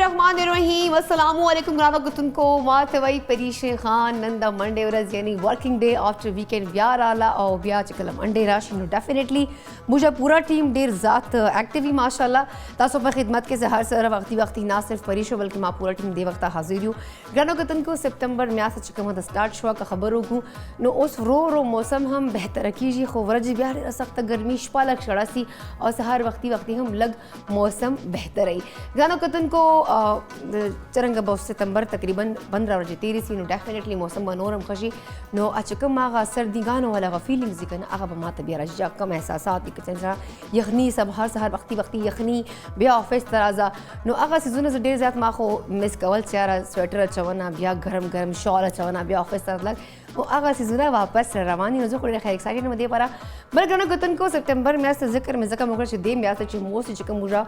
बिस्मिल्लाहिर्रहमानिर्रहीम अस्सलामु अलैकुम ग्रानो गुतुनको मातवई परीशे खान नंदा मंडे वरज यानी वर्किंग डे आफ्टर वीकेंड ब्यार आला और ब्या चकल मंडे राशि नो डेफिनेटली मुझे पूरा टीम डेर ज़ात एक्टिव ही माशाल्लाह तासो पर खिदमत के हर सर वक्ती ना सिर्फ परीशो बल्कि माँ पूरा टीम दे वक्ता हाजिर हूँ ग्रानो गुतुनको सितंबर में चकम स्टार्ट शुआ का खबर होगू नो उस रो मौसम हम बेहतर कीजिए खो वरज ब्यार सख्त गर्मी शपालक शड़ासी और हर वक्ती हम लग मौसम बेहतर आई ग्रानो को चरंग बहुत सितंबर तकरीबन 15 बजे 13 नो डेफिनेटली मौसम मनोरम खशी नो अचकम आगा सर्दी गानो वाला फीलिंग्स दिखन आगा बमा तबिया रजा कम एहसासात दिखन यखनी सब हर वक्ती यखनी बिया ऑफिस तराजा नो आगा सीजन से डेर ज़्यादा माखो मिस कवल चारा स्वेटर चवना बिया गरम शॉल चवना बिया ऑफिस तरह लग वो आगा सीजन वापस रवानी नजो को खैर एक्साइटेड में दे पारा बल गनो गतन को सितंबर में से जिक्र में जका मगर दे में से मोस्ट चिकम मुजा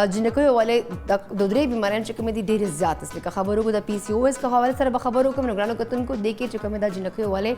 जिनको वाले दोदरे बीमारियां चिकम में ढेर ज्यादा इसलिए का खबरों को द पीसीओएस का हवाले सर खबरों को गनो गतन को देखे चिकम में जिनको वाले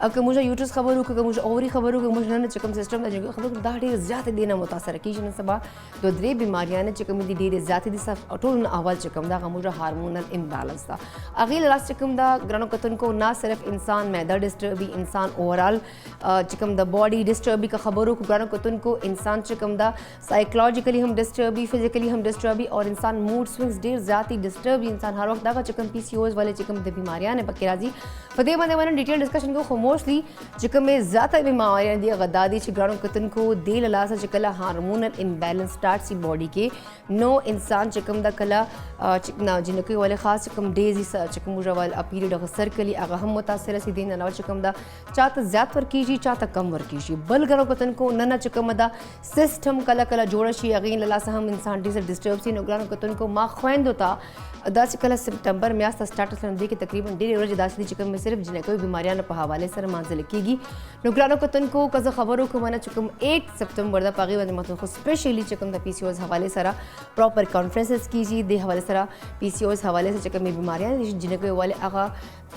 कि मुझे यूट्यूब खबरों को मुझे और खबरों को मुझे चिकम सिस्टम दा जिनको खबरों को ढेर ज्यादा देना मुतासर की जन सबा दोदरे बीमारियां ने चिकम में ढेर ज्यादा दी सब टोल अवल चिकम दा मुझे हार्मोनल इम्बैलेंस था अगले लास्ट चिकम दा गनो गतन को ना सिर्फ इंसान मैदा डिस्टर्बी इंसान ओवरऑल चिकम द बॉडी डिस्टर्बी का खबरों को ग्रानो कतन को इंसान चिकम द साइकोलॉजिकली हम डिस्टर्बी फिजिकली हम डिस्टर्बी और इंसान मूड स्विंग्स डेर ज़ाती डिस्टर्बी इंसान हर वक्त दागा चिकम पीसीओएस वाले चिकम द बीमारियां ने पक्के राजी फतेह बंदे वन डिटेल डिस्कशन को मोस्टली चिकम में ज़्यादा बीमारियां दी गदादी ग्रानो कतन को दे ललासा चिकला हार्मोनल इनबैलेंस स्टार्ट सी बॉडी के नो इंसान चिकम द कला चिकना जिनके वाले खास चिकम डेजी चिकम मुजा वाला पीरियड अगर सर्कली अगर हम मुतासर सी दिन अलावा चिकम दा चाहता ज़्यादा वर कीजिए चाहता कम वर कीजिए बल गरो कतन को नना चिकम दा सिस्टम कला जोड़शी अगीन लला सा हम इंसान डी से डिस्टर्ब सी नगरानो कतन को माँ ख्वैंद होता दास कल सितंबर में आस्ता स्टार्ट दे के तकरीबन डेढ़ रोज दासी चिकम में सिर्फ जिन्हें कोई बीमारियां न हवाले सर मंजिल कीगी नुकरानो कतन को कज़ा खबरों को मना चिकम 8 सितंबर दा पागी बंद मतलब स्पेशली चिकम दा पीसीओएस हवाले सरा प्रॉपर कॉन्फ्रेंसेस कीजिए दे हवाले सरा पीसीओएस हवाले से चिकम में बीमारियां जिन्हें कोई वाले आगा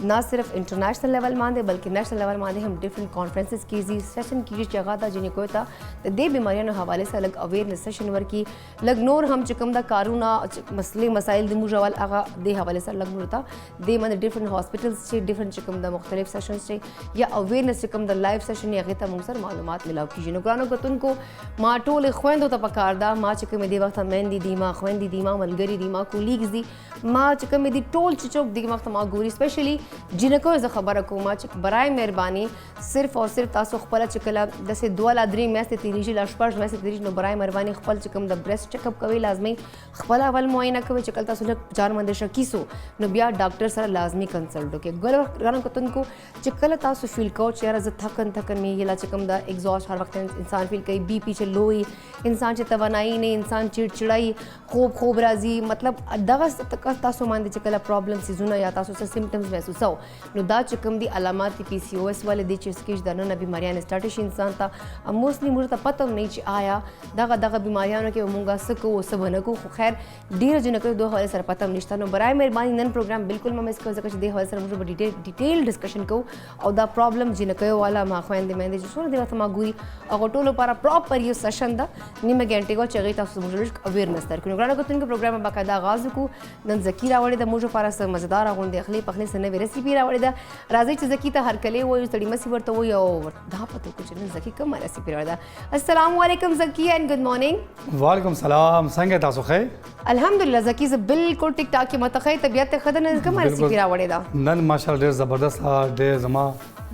ना सिर्फ इंटरनेशनल लेवल मांदे बल्कि नेशनल लेवल मांदे हम डिफरेंट कॉन्फ्रेंसेस कीजिए सेशन कीजिए जगह था जिन्हें कोई था तो दे बीमारियां न हवाले से अलग अवेयरनेस सेशन वर की लग नोर हम चिकम दा कारूना मसले मसाइल दिमुजवाल आगा दे हवाले से लग होता दे मन डिफरेंट हॉस्पिटल्स से डिफरेंट चिकम दा मुख्तलिफ सेशन से या अवेयरनेस चिकम दा लाइव सेशन या गीता मुंसर मालूमात मिलाओ कीजिए नुकरानो कतन को माँ टोल ख्वेंद होता पकारदा माँ चिकम में दे वक्त मेहंदी दीमा ख्वेंदी दीमा मलगरी दीमा कुलीग्स दी माँ चिकम में दी टोल चिचोक दी वक्त माँ गोरी स्पेशली जिनको इस खबर को माँ चिक बराए मेहरबानी सिर्फ और सिर्फ तासो खपला चिकला जैसे दुआ लादरी में से तिरीजी लाशपर्श में से तिरीजी नो बराए मेहरबानी खपल चिकम द ब्रेस्ट चेकअप कवे लाजमी खपला अवल मुआयना कवे चिकल तासो लग जान मंदे शकीसो नो बिया डॉक्टर सर लाजमी कंसल्ट के गल गाना कतन को चिकल तासो फील को चेहरा ज थकन में ये ला चिकम द एग्जॉस्ट हर वक्त इंसान फील कई बीपी चे लोई इंसान चे तवानाई ने इंसान चिड़चिड़ाई खूब राजी मतलब दगस तासो मानदे चिकला प्रॉब्लम सी जुना या तासो से सिम्टम्स महसूस हो नो दा चिकम दी अलामात पीसीओएस वाले दी चिस्किश दाना न बीमारियां स्टार्टिश इंसान था अब मोस्टली मुझे तो पता नहीं आया दगा बीमारियां के मुंगा सको सब नको खैर डेर जन को दो हवाले सर पता निश्ता नो बराए मेहरबानी नन प्रोग्राम बिल्कुल मैं इसको जगह दे हवाले सर मुझे डिटेल डिस्कशन को और द प्रॉब्लम जिन को वाला मा ख्वेंदे मेहंदे जो सोना देवा मा गुरी और टोलो पारा प्रॉपर ये सेशन दा निम घंटे को चगे ता मुझे अवेयरनेस तर कुनो ग्रानो को तुन के प्रोग्राम में बाकायदा आगाज को नन जकीरा वाले द मुझे पारा से मजेदार आगोंदे अखली पखले से नवे रेसिपी रा वाले द राजी च जकी ता हर कले वो तड़ी मसी वर तो वो यो धा पतो कुछ न जकी कम रेसिपी रा द अस्सलाम वालेकुम जकी एंड गुड मॉर्निंग वालेकुम सलाम संगे तासो खै अल्हम्दुलिल्लाह जकी से बिल्कुल टिक टाक के मतखै तबियत खदन कम रेसिपी रा वाले द नन माशाल्लाह डेर जबरदस्त डेर जमा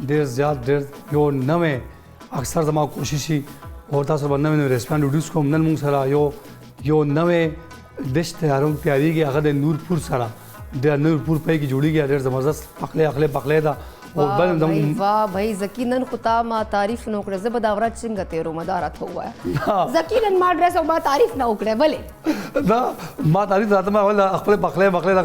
डेर ज्यादा डेर यो नवे अक्सर जमा कोशिशि और तासो नवे रेसिपी इंट्रोड्यूस को नन मुंग सरा यो नवे डिश तैयारों तैयारी के अगर नूरपुर सरा डेर नूरपुर पे की जोड़ी गया डेर जबरदस्त पकले था वाह भाई जकीनन खुता मा तारीफ न उकड़े जबदावरा चिंग तेरो मदारत हुआ है जकीनन मा ड्रेस और मा तारीफ न उकड़े भले ना मा तारीफ रात में वाला अखले बखले दा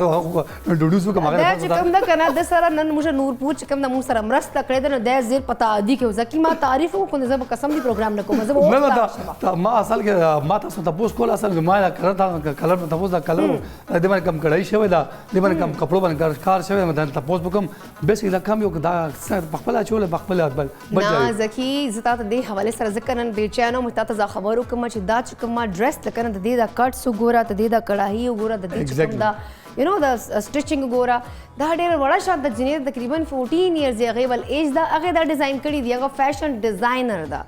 इंट्रोड्यूस को मागे दा चिकम दा कना द सरा नन मुझे नूरपुर चिकम दा मुंह सरा मरस तकड़े द दे जेर पता आदि के जकी मा तारीफ को जब कसम दी प्रोग्राम न को मजब ना मा असल के मा तस तपोस को असल मा करता कलर तपोस दा कलर दे मन कम कड़ाई शवे दा दे मन कम कपड़ो बन कर कार शवे मन तपोस बकम बेस इला कम यो دا اکثر پخپله چوله پخپله بچ نه زکی زه تاته دې حوالې سره ځکه نن بیچانه مو تاته زه خبر وکړم چې دا چې کومه ډریس لکه نه د دې دا کټس وګوره د دې دا کړاهي وګوره د دې چې کوم دا یو نو د سټیچینګ وګوره دا ډېر وړه شان د جنیر تقریبا 14 ایئرز یې هغې ول ایج ده هغې دا ډیزاین کړي دي هغه فیشن ډیزاینر ده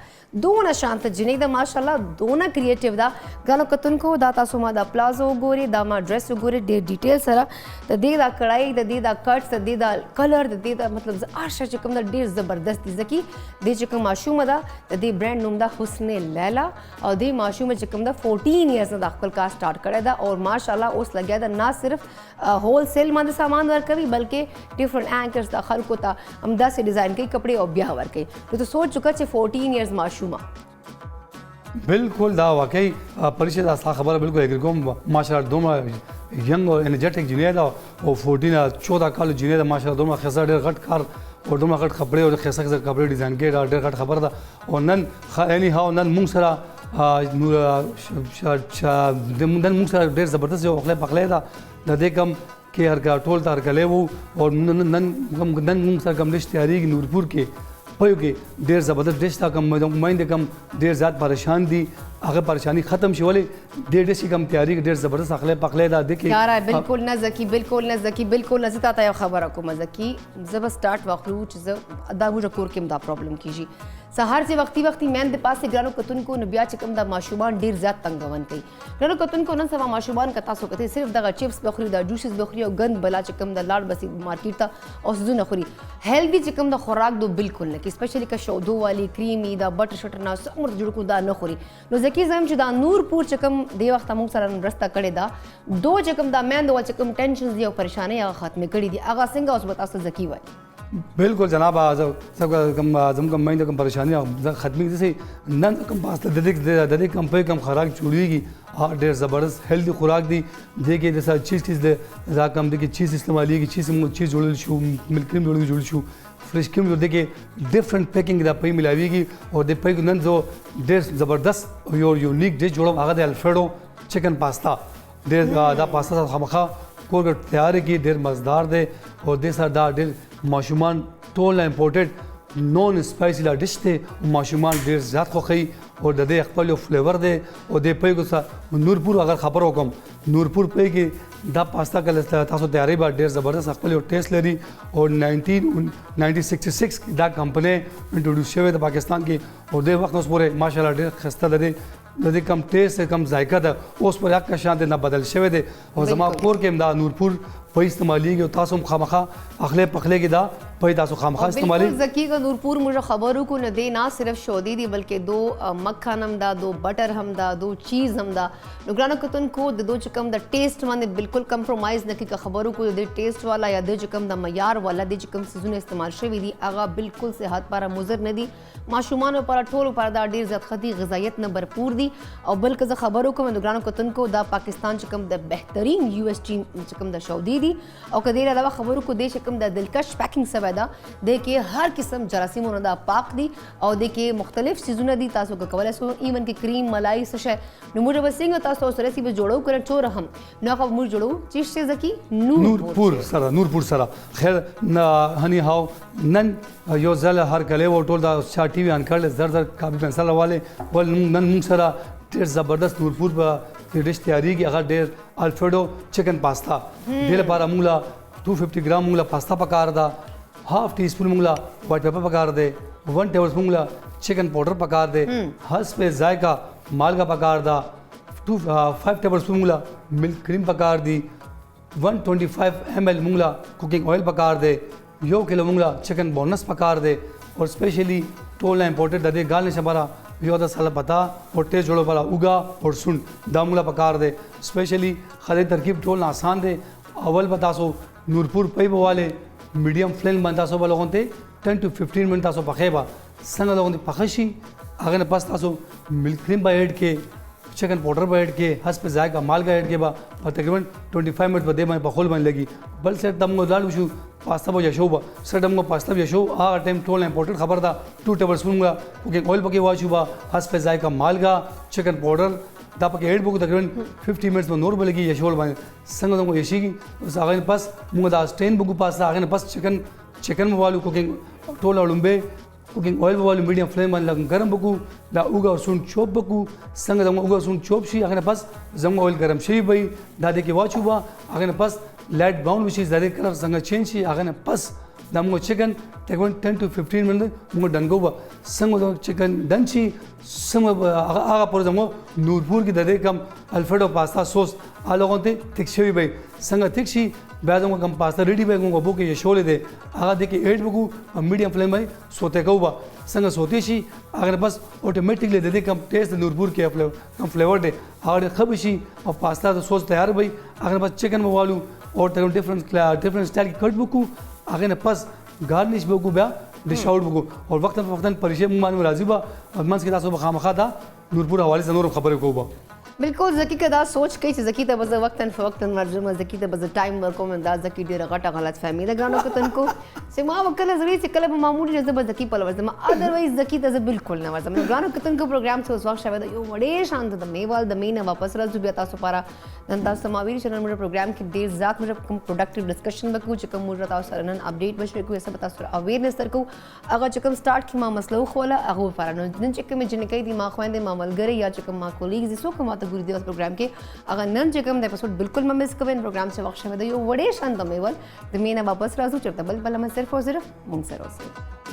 دونه شانته جنۍ ده ماشاءالله دونه کریټیو ده ګرانو کتونکو دا تاسو ما دا پلازو وګورئ دا ما ډریس وګورئ ډېر ډیټیل سره د دې دا کړائی د دې دا کټس د دې دا کلر د دې دا مطلب هر شی چې کوم ده ډېر زبردست دي ځکه دې چې کوم ماشومه ده د دې برانډ نوم ده حسن لیلا او دې ماشومه چې کوم ده 14 ایئرز نه د خپل کار سٹارټ کړی ده او ماشاءالله اوس لګیا ده نه صرف هول سیل باندې سامان ورکوي بلکې ډیفرنٹ اینکرز ته خلکو ته همداسې ډیزاین کوي کپړې او بیا ورکوي نو ته سوچ چکه چې 14 ایئرز ماشومه بالکل دا واقعي پریشه دا ستا خبره بالکل اګری کوم ماشاءالله دومره ینګ او انرجیټک جنۍ ده او 14 کال جنۍ ده ماشاءالله دومره ښه ډېر غټ کار او دومره غټ کپړې او ښایسته ښایسته کپړې ډیزاین کړي ډېر غټ خبره ده او نن اني هاو نن موږ سره نن موږ سره ډېر زبردست یو پخلی ده د دې کم کې هر ټول ته هرکلی وو او نن موږ سره کم ډش تیارېږي نورپور کې پوهیږو کې ډېر زبردست ډش تا کم میندې کم ډېر زیات پریشان دي هغه پریشانی ختم شي ولې ډېر ډش کم تیاری ډېر زبردست پخلی ده د کې یاره بالکل نه زکی بالکل نه زکی بالکل نه زه تاته یو خبره کوم زکی زه به سټارټ واخلو چې زه دا موږ کور کې دا پرابلم کیږي سهار سے وقتی میندې پاسې ګرانو کتونکو نو بیا چې کوم دا ماشومان ډېر زیات تنګون کوي ګرانو کتونکو نن سبا ماشومان که تاسو کتئ صرف دغه چپس به خوري دا جوسز به خوري او ګند بلا چې کوم د لاړ بسي مارکیټ ته او څیزونه خوري هیلدي چې کوم د خوراک دو بالکل نه کوي سپیشلی که شودو والی کریمي دا بټر شټر نه څومره جوړ کړو دا نه خوري نو زکي زم چې دا نورپور چې کوم دی وخت موږ سره مرسته کړې ده دو چې کوم دا میندو چې کوم ټینشنز دي او پریشانۍ هغه ختمې کړي دي هغه څنګه اوس به تاسو زکي وایي بالکل جناب زموږ کوم میندو کوم پریشانی ختمې دي نن کوم پاسته د دې کمپنۍ کوم خوراک جوړیږي ډېر زبردست هیلدي خوراک دي دې کې د چیز دا کم دي کې چیز استعمالیږي چیز جوړل شو ملک کریم جوړل شو فرش کریم جو دې کې ډیفرنٹ پیکنګ دا پې ملاویږي او د پې نن زه ډېر زبردست یو یونیک ډش جوړم هغه د الفریډو چکن پاستا ډېر دا پاستا خامخا کور تیار کی ډېر مزدار دی او د سره دا ډېر ماشومان ټول امپورټډ نون سپایسی لا ډش دی ماشومان ډېر زیات خوښوي او د دې خپل یو فلیور دی او د پې سره نورپور اگر خبر وکم نورپور پې کې دا پاستا کله تاسو تیاری به ډېر زبردست خپل یو ټیسټ لري او 1966 دا کمپنۍ انټروډیوس شوې د پاکستان کې او د وخت اوس پورې ماشاءالله ډېر ښایسته لري د دې کم ټیسټ کم ذایقه ده اوس پر یک شان نه بدل شوی دی او زما کور کې دا نورپور په استعمالیږي او تاسو خامخا اخلي پخلي کې دا په تاسو خامخا استعمالي بالکل زکی کا نورپور مجھے خبروں کو نہ دے نہ صرف شودی دی بلکہ دو مکھن ہم دا دو بٹر ہم دا دو چیز ہم دا نگرانو کتن کو دو چکم دا ٹیسٹ مانے بالکل کمپرومائز نہ کی خبروں کو دے ٹیسٹ والا یا دے چکم دا معیار والا دے چکم سیزون استعمال شوی دی اغا بالکل صحت پارا مضر نہ دی معشومان پر ټولو پر دا ډیر زیات خدي غذایت نه برپور دي او بلکې زه خبرو کوم نگرانو کتونکو دا پاکستان چې کوم د بهترین یو اس ټیم چې کوم د شودي دي او کدی علاوه خبرو کو دې چې کوم د دلکش پیکنګ سوي دا د کې هر قسم جراثیمونو دا پاک دي او د کې مختلف سيزونه دي تاسو کولای شئ ایون کې کریم ملای څه شي نو موږ به څنګه تاسو سره سی به جوړو کړو چور هم نو خو موږ جوړو چې څه ځکه نورپور سره خیر هني هاو نن یو ځل هر کله و ټول دا ټي وي ان کړل زر کاپي پنسل والے ول نن موږ سره ډېر زبردست نورپور به ډش تیاریږي هغه ډېر الفریډو چکن پاستا ډېر لپاره موږ 250 ګرام موږ پاستا پکار دا هاف ټي سپون موږ وایټ پیپر پکار دی 1 ټیبل سپون موږ چکن پاؤڈر پکار دی حسب ذائقہ مالگا پکار دا 5 ټیبل سپون موږ ملک کریم پکار دی 125 ml موږ کوکنگ آئل پکار دی یو کلو موږ چکن بونس پکار دی اور اسپیشلی ټول امپورټډ د دې ګال نشه بارا یو د ساله پتا او ټیسټ جوړو بارا اوګا اور سن دا موږ پکار دی اسپیشلی خدای ترکیب ټول آسان دی اول بتا سو نورپور پي بواله میډیم فلیم باندې تاسو بلغونته 10 to 15 منټ تاسو پخېبا څنګه لغونته پخشي هغه نه پاس تاسو ملک کریم به اډ کې چکن پاؤڈر به اډ کې حسب ذائقہ مالګا اډ کې با تقریبا 25 منټ بده باندې پخول باندې لګي بل سیټ دمو لاړو شو پاستا به یشو با سټم کو پاستا به یشو هغه ټایم ټول امپورټډ خبر دا 2 ټیبل سپون کوکنگ آئل پکې واچو با حسب ذائقہ مالګا چکن پاؤڈر دا پکې اډ بو تقریبا 50 منټس باندې نور بلګي یشول باندې څنګه دمو یشيږي اوس هغه پاس موږ دا سټین بو پاستا هغه پاس چکن چکن والو کوکنگ ټول اړومبه کوکنگ اویل والو میډیم فلیم باندې ګرم وکړو دا اوګه او سون چوپ وکړو څنګه دا اوګه سون چوپ شي هغه نه پس زموږ اویل ګرم شي وي دا د کې واچو با هغه نه پس لایټ براون وشي زری کلر څنګه چینج شي هغه نه پس دا موږ چکن تقریبا 10 to 15 منټ موږ ډنګو با څنګه دا چکن ډن شي څنګه هغه پر زموږ نورپور کې د دې کم الفریډو پاستا سوس الګون ته تک شوی وي څنګه تک شي بیا زموږ کم پاستا ریډي به موږ بو کې شولې ده هغه د کې ایډ وکړو میډیم فلیم باندې سوته کوو با څنګه سوتی شي هغه بس اتوماتیکلی د دې کم ټیسټ د نورپور کې کم فلیور دی هغه خب شي او پاستا د سوس تیار وي هغه بس چکن موالو اور ډیفرنٹ سټایل کې کټ وکړو هغه نه پس گارنش به وکړو بیا ډش آؤٹ وکړو او وقتا پریشه مونږ باندې راځي به منځ کې تاسو به خامخا دا نورپور حوالې سره نور خبرې کوو به بالکل زکی که دا سوچ کوي چې زکی ته به وقتاً فوقتاً ورځم زکی ته به ټایم ورکوم دا زکی ډېره غټه غلط فهمي ده ګرانو کتونکو چې ما به کله زړی چې کله به معمولي زه به زکی په ورځم ادروایز زکی ته زه بالکل نه ورځم ګرانو کتونکو پروګرام څه اوس وخت شوی ده یو ډېر شانت د میوال د مینه واپس راځو بیا تاسو لپاره نن تاسو ما ویل چې نن موږ پروګرام کې ډېر زیات موږ کوم پروډکټیو ډسکشن وکړو چې کوم موږ تاسو سره نن اپډیټ بشو کوو سبا تاسو سره اویرنس درکو هغه چې کوم سٹارټ کې ما مسله خوله هغه لپاره نن چې کوم جنکې دي ما خويندې ما ملګری یا چې کوم ما کولیګز سو کوم ته ګوري دی پروګرام کې اگر نن چې کوم د اپیسوډ بالکل مس کوئ پروګرام چې وخت شوی دی یو وړې شان د میول د مینه واپس راځو چرته بل ما صرف او صرف مونږ سره اوسئ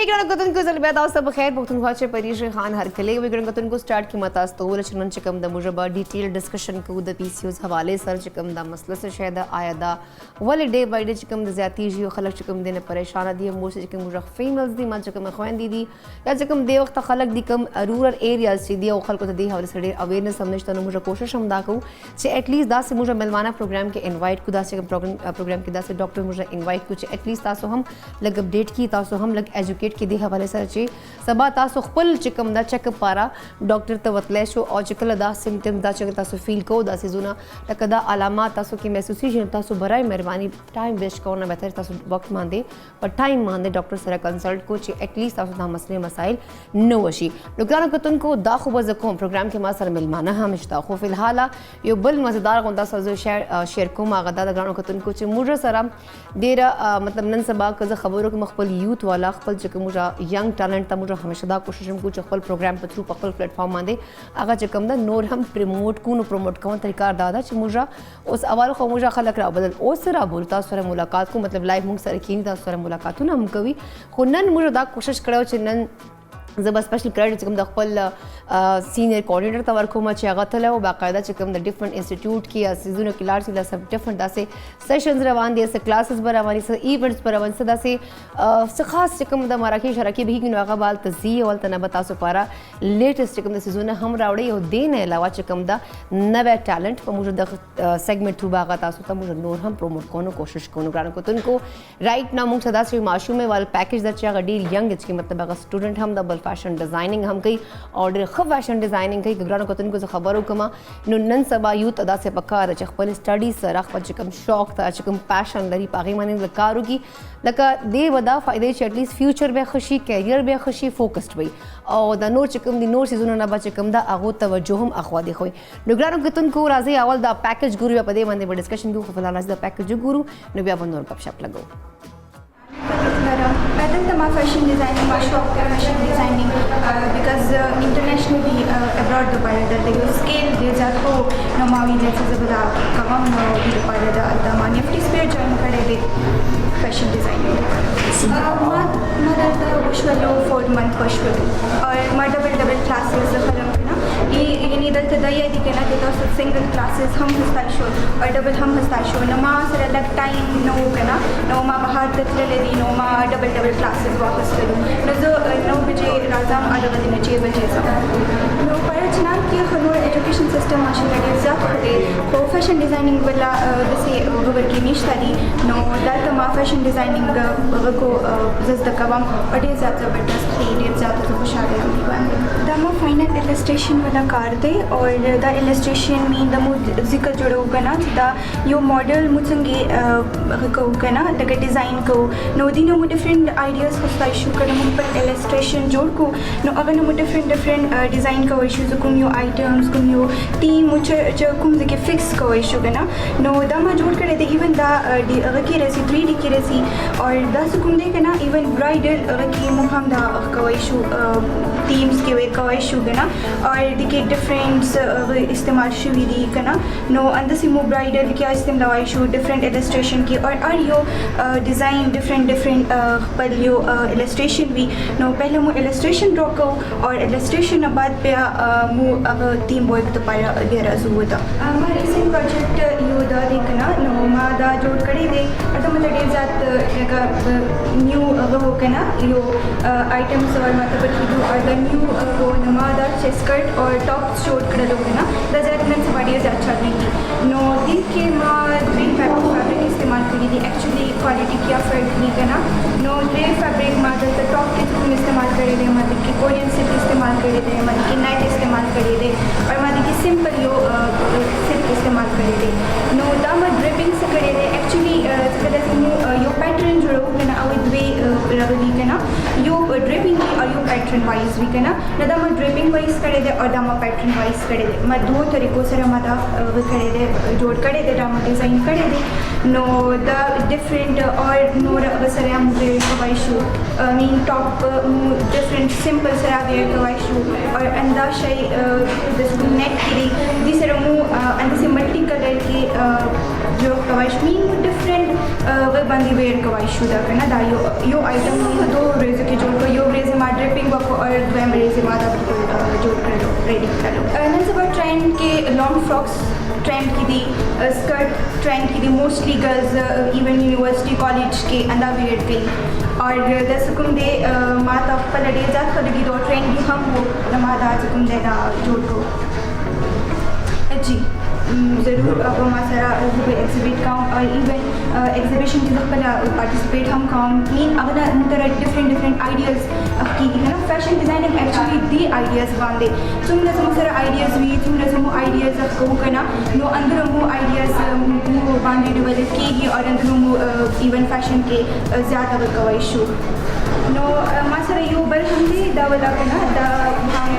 ګرانو کتونکو زه بیا تاسو ته بخیر پښتونخوا چې پریش خان هرکلی وي ګرانو کتونکو سٹارټ کې متا تاسو ول چې نن چې کوم د موږ به ډیټیل ډسکشن کوو د پی سی اوز حواله سره چې کوم دا مسله څه شی ده آیا دا ولې ډے بای ډے چې کوم د زیاتی جی خلک چې کوم دینه پریشان دي مو چې کوم موږ فیملز دي ما چې کوم خويندې دي یا چې کوم دی وخت خلک دي کوم رورل ایریاز چې دی او خلکو ته دی حواله سره اویرنس هم نشته نو موږ کوشش هم دا کوو چې اټ لیست دا سه موږ ملمانه پروګرام کې انوایټ کو دا سه پروګرام کې دا سه ډاکټر موږ انوایټ کو چې اټ لیست تاسو هم لګ اپډیټ کی تاسو هم لګ ایجوکیټ کی دی حواله سره چې سبا تاسو خپل چې کوم دا چیک اپ پاره ډاکټر ته وتلی شو او چې کله دا سمټمز دا چې تاسو فیل کوو دا سيزونه لکه دا علامات تاسو کې محسوس شي تاسو برای مهرباني ټایم ویسټ کول نه بهتر تاسو وخت باندې په ټایم باندې ډاکټر سره کنسلټ کو چې اټ لیست تاسو دا مسلې مسائل نه وشي نو ګرانو کتونکو دا خو به زه کوم پروګرام کې ما سره ملمانه هم شته خو فی الحال یو بل مزیدار غونډه سره شیر کوم هغه دا ګرانو کتونکو چې موږ سره ډیر مطلب نن سبا که زه خبرو کوم خپل یوت والا خپل چې کوم ینګ ټالنت ته موږ همیشه دا کوشش کوو چې خپل پروګرام په تھرو په خپل پلیټ فارم باندې هغه چې کوم دا نور هم پروموټ کو نو پروموټ کوم طریقه دا ده چې موږ اوس اول خو موږ خلک را بدل اوس را بول تاسو سره ملاقات کو مطلب لایو موږ سره کین تاسو سره ملاقاتونه هم کوي خو نن موږ دا کوشش کړو چې نن زه به سپیشل کریډټ چې کوم د خپل سینیئر کوارډینیټر ته ورکوم چې هغه تله او باقاعده چې کوم د ډیفرنٹ انسټیټیوټ کې یا سیزونو کې لاړ شي دا سب ډیفرنٹ داسې سیشنز روان دي څه کلاسز به روان دي څه ایونټس به روان څه داسې څه خاص چې کوم د مراکش شرکې به کېږي نو هغه به هلته ځي او هلته نه به تاسو لپاره لیټسټ چې کوم د سیزونه هم راوړي او دې نه علاوه چې کوم دا نوی ټالنټ په موږ د سیګمنټ تھرو به هغه تاسو ته موږ نور هم پروموټ کوو کوشش کوو ګرانو کتونکو رایټ ناو موږ ته داسې ماشومې وال پیکیج ده چې هغه ډېر ینګ چې مطلب هغه سټوډنټ هم د بل فیشن ډیزایننګ هم کوي او ډېر ښه فیشن ډیزایننګ کوي ګرانو کتونکو زه خبرو کوم نو نن سبا یوت داسې پکار چې خپل سټډي سره خپل چې کوم شوق ته چې کوم پیشن لري په هغې باندې کار وکړي لکه دې به دا فایدې چې اټلیست فیوچر به ښه شي کیریئر به ښه شي فوکسډ وي او د نور چې کوم دي نور سیزونه نه به چې کوم ده هغو توجه هم اخوا دی خوي نو ګرانو کتونکو راځئ اول دا پیکیج ګورو بیا په دې باندې به ډسکشن کوو خو فلحال راځئ دا پیکیج وګورو نو بیا به نور ګپ شپ لګو بعدين تما فاشن ديزايننگ مشروع فاشن ديزايننگ because internationally abroad the para the scale they are so no mawi like zabada kawam no the para the mani FT sphere join kare de fashion designing mother the usual 4 month usual और मैं double classes खत्म करना ये इधर तो दया दी कहना देता single classes हम हस्ताई शो और डबल हम हस्ताई शो नमा सर अलग टाइम नो कहना نو ما بهر ته تللی دي نو ما ډبل کلاسز واخیستلو نو زه 9 بجې راځم هغه دې نه 6 بجې ځم نو په چنار کې خو نور ایجوکیشن سیستم ماشاءالله ډېر زیات ښه دی خو فیشن ډیزاینینګ ولا داسې هغه کې نشته دي نو دلته ما فیشن ډیزاینینګ هغه کو زه زده کوم او ډېر زیات زبردست دی ډېر زیات زه خوشحاله یم دا مو فاینل السټریشن والا کار دی او دا السټریشن می د مو ذکر جوړو کنه چې دا یو ماډل مو څنګه هغه کو کنه لکه ډیزاین کو نو دینو مو ډیفرنٹ آیډیاز خو شو کړم مو پر السټریشن جوړ کو نو هغه نو ډیفرنٹ ډیزاین کوي شو کوم یو آیټمز کوم یو ټیم چې کوم ځکه فکس کوي شو کنه نو دا ما جوړ کړی دی ایون دا هغه کې رسی 3D کې رسی او دا کوم دی کنه ایون برایډل هغه کې مو هم دا کوي شو ټیمز کې وی کوي شو کنه او د کې ډیفرنټس استعمال شوی دي کنه نو اندسې مو برایډل کې استعمال شو ډیفرنٹ السټریشن کې اور یو ډیزاین ډیفرنٹ خپل یو السټریشن وی نو پہلے مو السټریشن ډرا کو اور السټریشن بعد بیا مو هغه ټیم ورک ته پاره ډیر ازو ده ما ریسنت پروجیکټ یو دا دی کنه نو ما دا جوړ کړی دی اته مطلب ډیر ځات لکه نیو هغه کنه یو آیټمز اور مطلب کیدو اور د نیو کو نو ما دا سکرټ اور ټاپ جوړ کړل کنه دا ځات نن څه ډیر زیات چل رہی نو دې کې ما درې فیبرک استعمال کړی دي ایکچولی کوالټي کیا فرق دی کنه نو درې فیبرک ما د ټاپ کې کوم استعمال کړی دی ما د کې کورین سلک استعمال کړی دی ما د کې نایټ استعمال کړی دی اور ما د کې سمپل یو سلک استعمال کړی دی نو دا ما ډریپینګ څه کړی دی ایکچولی څنګه د یو پیټرن جوړو کنه او دوی راغلی کنه یو ډریپینګ او یو پیټرن وایز وی کنه نو دا ما ډریپینګ وایز کړی دی او دا ما پیټرن وایز کړی دی ما دوه طریقو سره ما دا کړی دی جوړ کړی دی دا ما ډیزاین کړی دی نو دا ډیفرنٹ اور نور سره هم ویئر کوای شو مین ټاپ ډیفرنٹ سمپل سره ویئر کوای شو اور اندا شی د نیک کې دي سره مو اندسې ملټي کلر کې جو کوای شو مین ډیفرنٹ و باندې ویئر کوای شو دا کنه دا یو آیټم مې دو ریز کې جوړ کړ یو ریز ما ډریپینګ وکړ اور دویم ریز ما دا جوړ کړو ریډی کړو نن سبا ټرینډ کې لانګ فراکس ٹرینڈ کی دی اسکرٹ ٹرینڈ کی دی موسٹلی گرلز ایون یونیورسٹی کالج کے اندر ویئر گئی اور دس حکم دے ماتا پہلے ڈے زیادہ خلگی دو ٹرینڈ بھی ہم ہو نمادا حکم دے دا جوڑ کو جی ضرور اب ہمارا سارا ایگزیبٹ کام اور ایون ایگزیبیشن کی پہلا پارٹیسپیٹ ہم کام مین اگر طرح ڈفرینٹ آئیڈیاز کی ہے نا فیشن ڈیزائننگ ایکچولی دی آئیڈیاز باندھے تم نے سمو سارا آئیڈیاز بھی تم نے سمو آئیڈیاز کو کرنا نو اندر مو آئیڈیاز مو باندھے ڈیولپ کی گئی اور اندر مو ایون فیشن کے زیادہ کوئی شو نو ما سره یو بل هم دی دا ولا کنه دا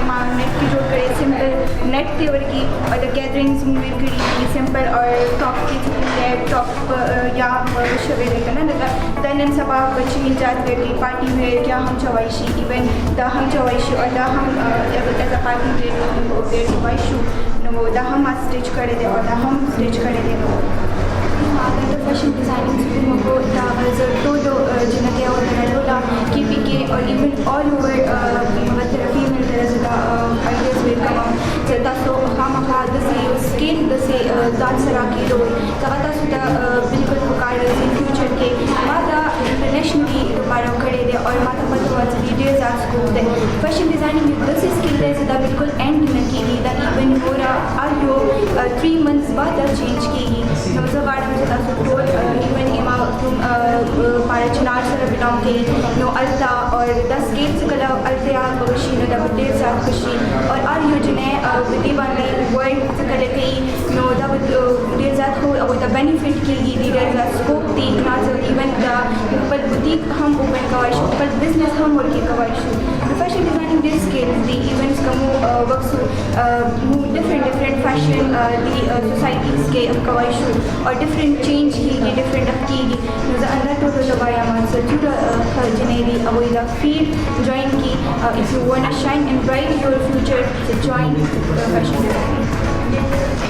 ما نیٹ کی جوړ کړی سمپل نیٹ دی ورکی او د گیدرینګز مو کړی سمپل او ټاپ کی ټاپ یا شوی دی کنه دا نن سبا بچی جات کړي پارٹی ویئر کیا هم چوي شي ایون دا هم چوي شي او دا هم ایز ا پارٹی ویئر چوي شو نو دا هم سټیچ کړی دی او دا هم سټیچ کړی دی نو د فیشن ډیزاینینګ کو دا ټولو جنګي او درلولا کی پی کے اور ایون آل اوور مطلب فیمل طرح سے آئیڈیاز ویئر کما چلتا سو خام خواہ دسی اسکیل دسی ذات سرا کی دو چاہتا سو دا بالکل پکار رسی فیوچر کے مادا انٹرنیشنلی دوبارہ کھڑے دے اور مادا پتہ چلی ڈیر زیادہ اسکوپ دے فیشن ڈیزائننگ دس اسکل دے زیادہ بالکل اینڈ نہ کی گئی دا ایون ہورا آئیو 3 months بعد چینج کی گئی نوزہ بارہ میں چلتا سو ٹول ایون ایما پارا چنار سر بلانگ کی نو التا اور 10 گیٹ سے کلا التیا خوشی نو دا ڈیر زیادہ خوشی اور آئیو جنہیں بدی باندھی ورلڈ سے کلے گئی نو دا ڈیر زیادہ ہو اور دا بینیفٹ کی گئی ڈیر زیادہ اسکوپ دی نازل ایون دا پر بوتیک ہم اوپن کوائشو پر بزنس ہم ورکی کوائشو فیشن ڈیزائننگ ڈیر اسکیلز دی ایونٹس کا مو وقسو مو ڈفرنٹ فیشن دی سوسائٹیز کے کوائشو اور ڈفرنٹ چینج کی گئی ڈفرنٹ اپ کی گئی نوزا اندر ٹوٹو دبایا مانسا جوڑا جنیدی اوئی دا فیلڈ جوائن کی if you want to shine and bright your future to join fashion designing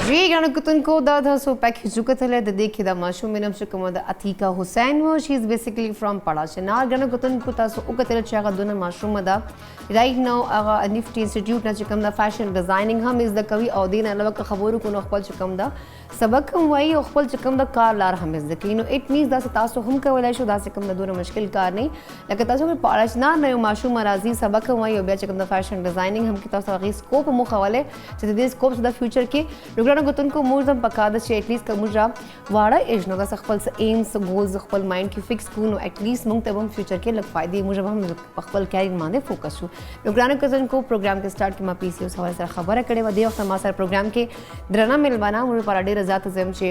جی ګرانو کتونکو دا تاسو پکې جو کتلې د دې کې د ماشوم نوم چې کومه د اتیکا حسین و شي از بیسیکلی فرام پړاشنار ګرانو کتونکو تاسو وکتل چې هغه دونه ماشوم ده رائټ نو هغه نفټي انسټیټیوټ نه چې کوم د فیشن ډیزاینینګ هم از د کوي او دین علاوه خبرو کو نو خپل چې کوم ده سبق هم وایي او خپل چې کوم د کار لار هم زده کوي. نو اټ مینز داسې تاسو هم کولی شو، داسې کوم د دومره مشکل کار نه لکه تاسو په اړه نه یو ماشوم راځي سبق هم وایي او بیا چې کوم د فیشن ډیزاینینګ هم کې تاسو هغې سکوپ هم وښولی چې د دې سکوپ د فیوچر کې نو ګرانو کتونکو موږ هم پکار ده چې اټلیسټ که موږ واړه ایج نو داسې خپل څه ایمز ګولز خپل مایند کې فکس کړو نو اټلیسټ موږ ته به هم فیوچر کې لږ فایدې موږ به هم په خپل کیریر باندې فوکس شو. نو ګرانو کتونکو پروګرام کې سټارټ کې ما پی سی او حوالې سره خبره کړې وه. دې وخت ما سره پروګرام کې درنه میلمانه موږ لپاره ډېره زیاته زم چې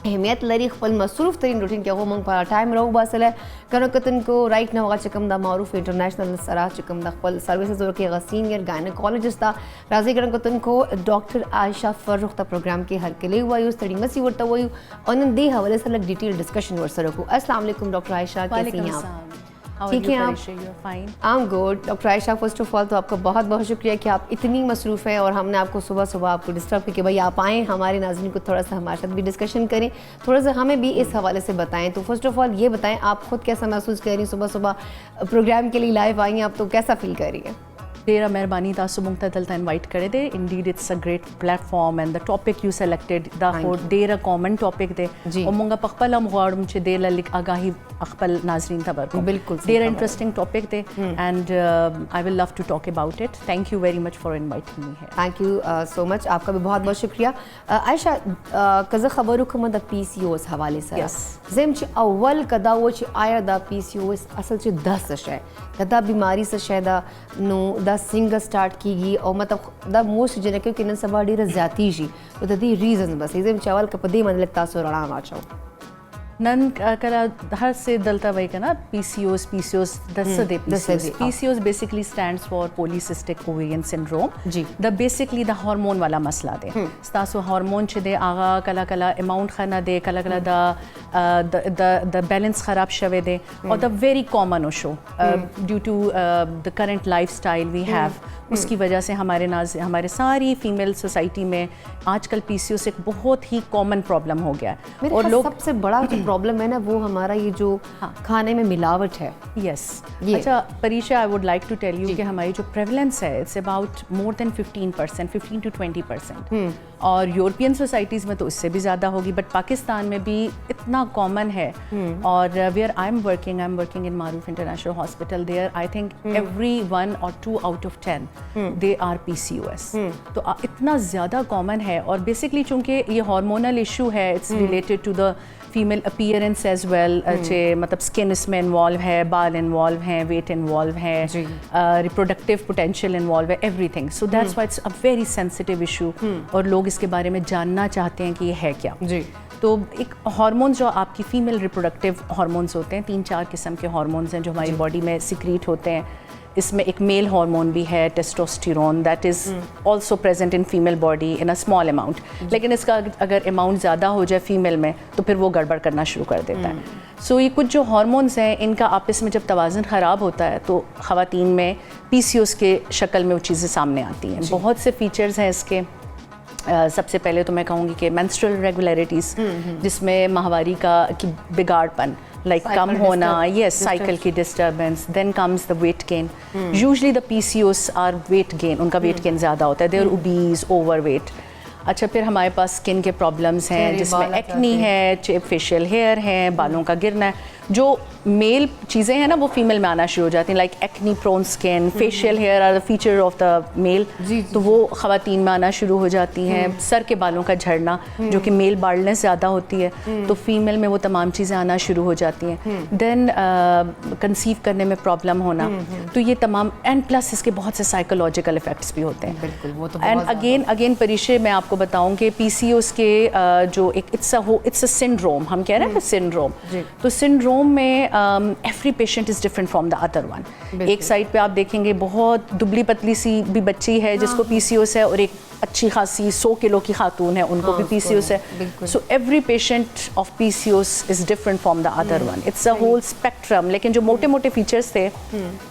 اهمیت لري خپل مصروف ترین روټین کې هغه موږ په ټایم راوباسلی. ګرانو کتونکو رایټ نو هغه چې کوم د معروف انټرنیشنل سره چې کوم د خپل سروسز ورکوي هغه سینیر ګاینیکالوجسټ ته راځي. ګرانو کتونکو ډاکټر عائشہ فرخ ته پروګرام کې هرکلی وایو، ستړي مسي ورته وایو او نن دې حوالې سره لږ ډیټیل ډسکشن ورسره وکړو. السلام علیکم ڈاکٹر عائشہ، کیسی ہیں آپ؟ ٹھیک ہیں آپ؟ آئی ایم گڈ. ڈاکٹر عائشہ فرسٹ آف آل تو آپ کا بہت بہت شکریہ کہ آپ اتنی مصروف ہیں اور ہم نے آپ کو صبح صبح آپ کو ڈسٹرب کی کہ بھائی آپ آئیں، ہمارے ناظرین کو تھوڑا سا ہمارے ساتھ بھی ڈسکشن کریں، تھوڑا سا ہمیں بھی اس حوالے سے بتائیں. تو فرسٹ آف آل یہ بتائیں آپ خود کیسا محسوس کر رہی ہیں؟ صبح صبح پروگرام کے لیے لائیو آئی ہیں آپ تو کیسا فیل کر رہی ہیں؟ ډیره مهرباني تاسو مونږ ته دلته انوایټ کړی دی. انډیډ اټس ا ګریټ پلیټفارم اینڈ د ټاپک یو سلیکټډ دا خو ډیره کامن ټاپک دی او مونږ په خپل هم غواړم چې ډېر لږ آګاهي خپل ناظرین ته ورکړو. بالکل ډیره انټرسټینګ ټاپک دی اینڈ آئی ول لو ټو ټاک اباؤٹ اٹ. تھینک یو ویری مچ فار انوائٹنگ می ہیئر. تھینک یو سو مچ، آپ کا بھی بہت بہت شکریہ. عائشہ که زه خبرو کوم د پی سی اوس حوالې سره زم چې اول کدا و چې آیا دا پی سی اوس اصل چې دا څه شی کدا بیماری څه شی دا نو دا څنګه سٹارټ کیږي او مطلب دا موسٹ جنکو کې نن سبا ډېره زیاتی شي نو د دې ریزنز بس زم چې اول که په دې باندې لږ تاسو رڼا واچو. نن کله هر څه دلته وایي که نه پی سی اوس د څه دی پی سی اوس؟ پی سی اوس بیسکلی اسټینډز فار پولیسسټک اوویرین سنډروم. د بیسکلی د هارمون والا مسله دی. ستاسو هارمون چې دی هغه کله کله اماونټ ښه نه دی، کله کله د بیلنس خراب شوی دی اور د ویری کامن شو ڈیو ٹو دا کرنٹ لائف اسٹائل وی ہیو. اس کی وجہ سے ہمارے ساری فیمیل سوسائٹی میں آج کل پی سی اوس ایک بہت ہی کامن پرابلم ہو گیا ہے. اور لوگ سب سے بڑا جو پرابلم ہے نا وہ ہمارا یہ جو کھانے میں ملاوٹ ہے. یس. اچھا پریشا، آئی ووڈ لائک ٹو ٹیل یو کہ ہماری جو پریولنس ہے اٹس اباؤٹ مور دین 15%، 15 to 20%. اور یورپین سوسائٹیز میں تو اس سے بھی زیادہ ہوگی، بٹ پاکستان میں بھی اتنا کامن ہے. اور ویئر آئی ایم ورکنگ ان معروف انٹرنیشنل ہاسپٹل، دیئر آئی تھنک ایوری 1 or 2 out of 10 دے آر پی سی او ایس. تو اتنا زیادہ کامن ہے اور بیسکلی چونکہ یہ ہارمونل ایشو ہے اٹس ریلیٹڈ ٹو دا فیمیل اپیئرنس ایز ویل. مطلب اسکن اس میں انوالو ہے، بال انوالو ہیں، ویٹ انوالو ہے، ریپروڈکٹیو پوٹینشیل انوالو ہے، ایوری تھنگ. سو دیٹس وائی اٹس اے ویری سینسٹیو ایشو اور لوگ اس کے بارے میں جاننا چاہتے ہیں کہ یہ ہے کیا. تو ایک ہارمونز جو آپ کی فیمیل ریپروڈکٹیو ہارمونز ہوتے ہیں، 3-4 قسم کے ہارمونز ہیں جو ہماری باڈی میں سیکریٹ ہوتے ہیں. اس میں ایک میل ہارمون بھی ہے ٹیسٹوسٹیرون، دیٹ از آلسو پریزنٹ ان فیمیل باڈی ان اے اسمال اماؤنٹ. لیکن اس کا اگر اماؤنٹ زیادہ ہو جائے فیمیل میں تو پھر وہ گڑبڑ کرنا شروع کر دیتا ہے. سو یہ کچھ جو ہارمونز ہیں ان کا آپس میں جب توازن خراب ہوتا ہے تو خواتین میں پی سی اوس کے شکل میں وہ چیزیں سامنے آتی ہیں. بہت سے فیچرز ہیں اس کے. سب سے پہلے تو میں کہوں گی کہ مینسٹرل ریگولیرٹیز، جس میں ماہواری کا بگاڑ پن، لائک کم ہونا، یس سائیکل کی ڈسٹربنس. دین کمز دا ویٹ گین. یوزلی دا پی سی اوس آر ویٹ گین، ان کا ویٹ گین زیادہ ہوتا ہے، دے آر اوبیز، اوور ویٹ. اچھا پھر ہمارے پاس اسکن کے پرابلمس ہیں جس میں ایکنی ہے، فیشیل ہیئر ہے، بالوں کا گرنا ہے. جو میل چیزیں ہیں نا وہ فیمیل میں آنا شروع ہو جاتی ہیں، لائک ایکنی پرون اسکن، فیشیل ہیئر آر دا فیچر آف دا میل. تو وہ خواتین میں آنا شروع ہو جاتی ہیں. سر کے بالوں کا جھڑنا جو کہ میل بالڈنس زیادہ ہوتی ہے تو فیمیل میں وہ تمام چیزیں آنا شروع ہو جاتی ہیں. دین کنسیو کرنے میں پرابلم ہونا. تو یہ تمام اینڈ پلس اس کے بہت سے سائیکولوجیکل افیکٹس بھی ہوتے ہیں. اینڈ اگین پریشے میں آپ کو بتاؤں کہ پی سی اوس کے جو ایک اٹس اے سنڈروم، ہم کہہ رہے ہیں نا سنڈروم. تو سنڈروم میں ایوری پیشنٹ از ڈفرنٹ فرام دا ادر ون. ایک سائڈ پہ آپ دیکھیں گے بہت دبلی پتلی سی بھی بچی ہے جس کو پی سی اوس ہے، اور ایک اچھی خاصی 100 کلو کی خاتون ہے ان کو بھی پی سی اوس ہے. سو ایوری پیشنٹ آف پی سی اوس از ڈفرنٹ فرام دا ادر ون. اٹس اے ہول اسپیکٹرم. لیکن جو موٹے موٹے فیچرس تھے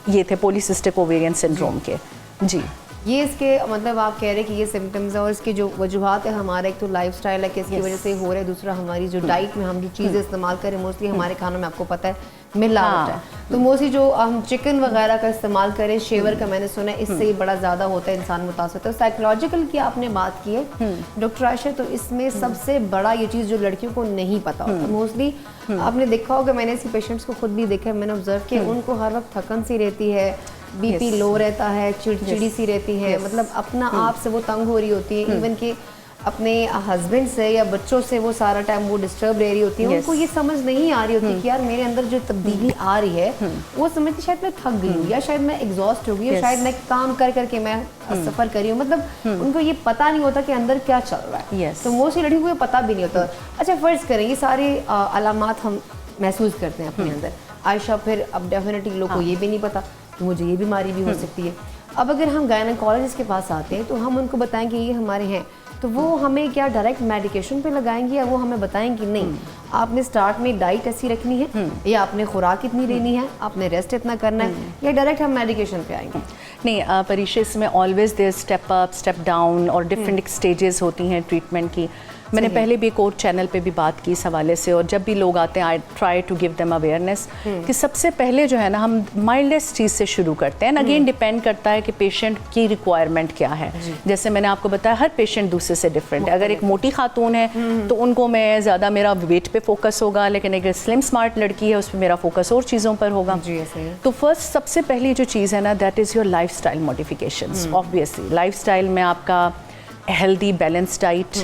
یہ تھے پولیسسٹک اوویرین سنڈروم کے. جی یہ اس کے مطلب آپ کہہ رہے ہیں کہ یہ سمٹمز ہیں اور اس کی جو وجوہات ہیں ہمارا ایک تو لائف سٹائل ہے کہ اس کی وجہ سے ہو رہا ہے, دوسرا ہماری جو ڈائٹ میں ہم جو چیزیں استعمال کریں موسٹلی ہمارے کھانوں میں آپ کو پتہ ہے ملاوٹ ہے, تو موسٹلی جو ہم چکن وغیرہ کا استعمال کریں, شیور کا میں نے سنا ہے اس سے بڑا زیادہ ہوتا ہے, انسان متاثر ہوتا ہے. سائیکولوجیکل کی آپ نے بات کی ہے ڈاکٹر عائشہ, تو اس میں سب سے بڑا یہ چیز جو لڑکیوں کو نہیں پتہ ہوتا موسٹلی, آپ نے دیکھا ہوگا, میں نے ایسی پیشنٹس کو خود بھی دیکھا ہے, میں نے آبزرو کیا ان کو ہر وقت تھکن سی رہتی ہے, بی پی لو رہتا ہے, چڑچڑی سی رہتی ہے, مطلب اپنا آپ سے وہ تنگ ہو رہی ہوتی ہے, ایون کہ اپنے ہسبینڈ سے یا بچوں سے وہ سارا ٹائم وہ ڈسٹرب رہ رہی ہوتی ہے. ان کو یہ سمجھ نہیں آ رہی ہوتی کہ یار میرے اندر جو تبدیلی آ رہی ہے وہ سمجھتی شاید میں تھک گئی ہوں, یا شاید میں ایگزاسٹ ہو گئی ہوں, شاید میں کام کر کر کے میں سفر کر رہی ہوں, مطلب ان کو یہ پتہ نہیں ہوتا کہ اندر کیا چل رہا ہے. تو موسٹلی لڑکیوں کو یہ پتہ بھی نہیں ہوتا. اچھا فرض کریں یہ سارے علامات ہم محسوس کرتے ہیں اپنے اندر عائشہ, پھر اب ڈیفینیٹلی لوگ کو یہ بھی نہیں پتہ کہ مجھے یہ بیماری بھی ہو سکتی ہے. اب اگر ہم گائنیکالوجسٹ کے پاس آتے ہیں تو ہم ان کو بتائیں کہ یہ ہمارے ہیں, تو وہ ہمیں کیا ڈائریکٹ میڈیکیشن پہ لگائیں گے, یا وہ ہمیں بتائیں کہ نہیں آپ نے سٹارٹ میں ڈائٹ ایسی رکھنی ہے, یا آپ نے خوراک اتنی لینی ہے, آپ نے ریسٹ اتنا کرنا ہے, یا ڈائریکٹ ہم میڈیکیشن پہ آئیں گے؟ نہیں پریشا, اس میں آلویز دیر اسٹیپ اپ اسٹیپ ڈاؤن اور ڈفرینٹ اسٹیجز ہوتی ہیں ٹریٹمنٹ کی. میں نے پہلے بھی ایک اور چینل پہ بھی بات کی اس حوالے سے, اور جب بھی لوگ آتے ہیں آئی ٹرائی ٹو گیو دیم اویئرنیس کہ سب سے پہلے جو ہے نا ہم مائلڈسٹ چیز سے شروع کرتے ہیں. اگین ڈپینڈ کرتا ہے کہ پیشنٹ کی ریکوائرمنٹ کیا ہے. جیسے میں نے آپ کو بتایا ہر پیشنٹ دوسرے سے ڈفرینٹ ہے. اگر ایک موٹی خاتون ہے تو ان کو میں زیادہ میرا ویٹ پہ فوکس ہوگا, لیکن اگر سلم اسمارٹ لڑکی ہے اس پہ میرا فوکس اور چیزوں پر ہوگا. تو فرسٹ سب سے پہلی جو چیز ہے نا دیٹ از یور لائف اسٹائل موڈیفیکیشنس. آبویسلی لائف اسٹائل میں آپ کا ہیلدی بیلنس ڈائٹ,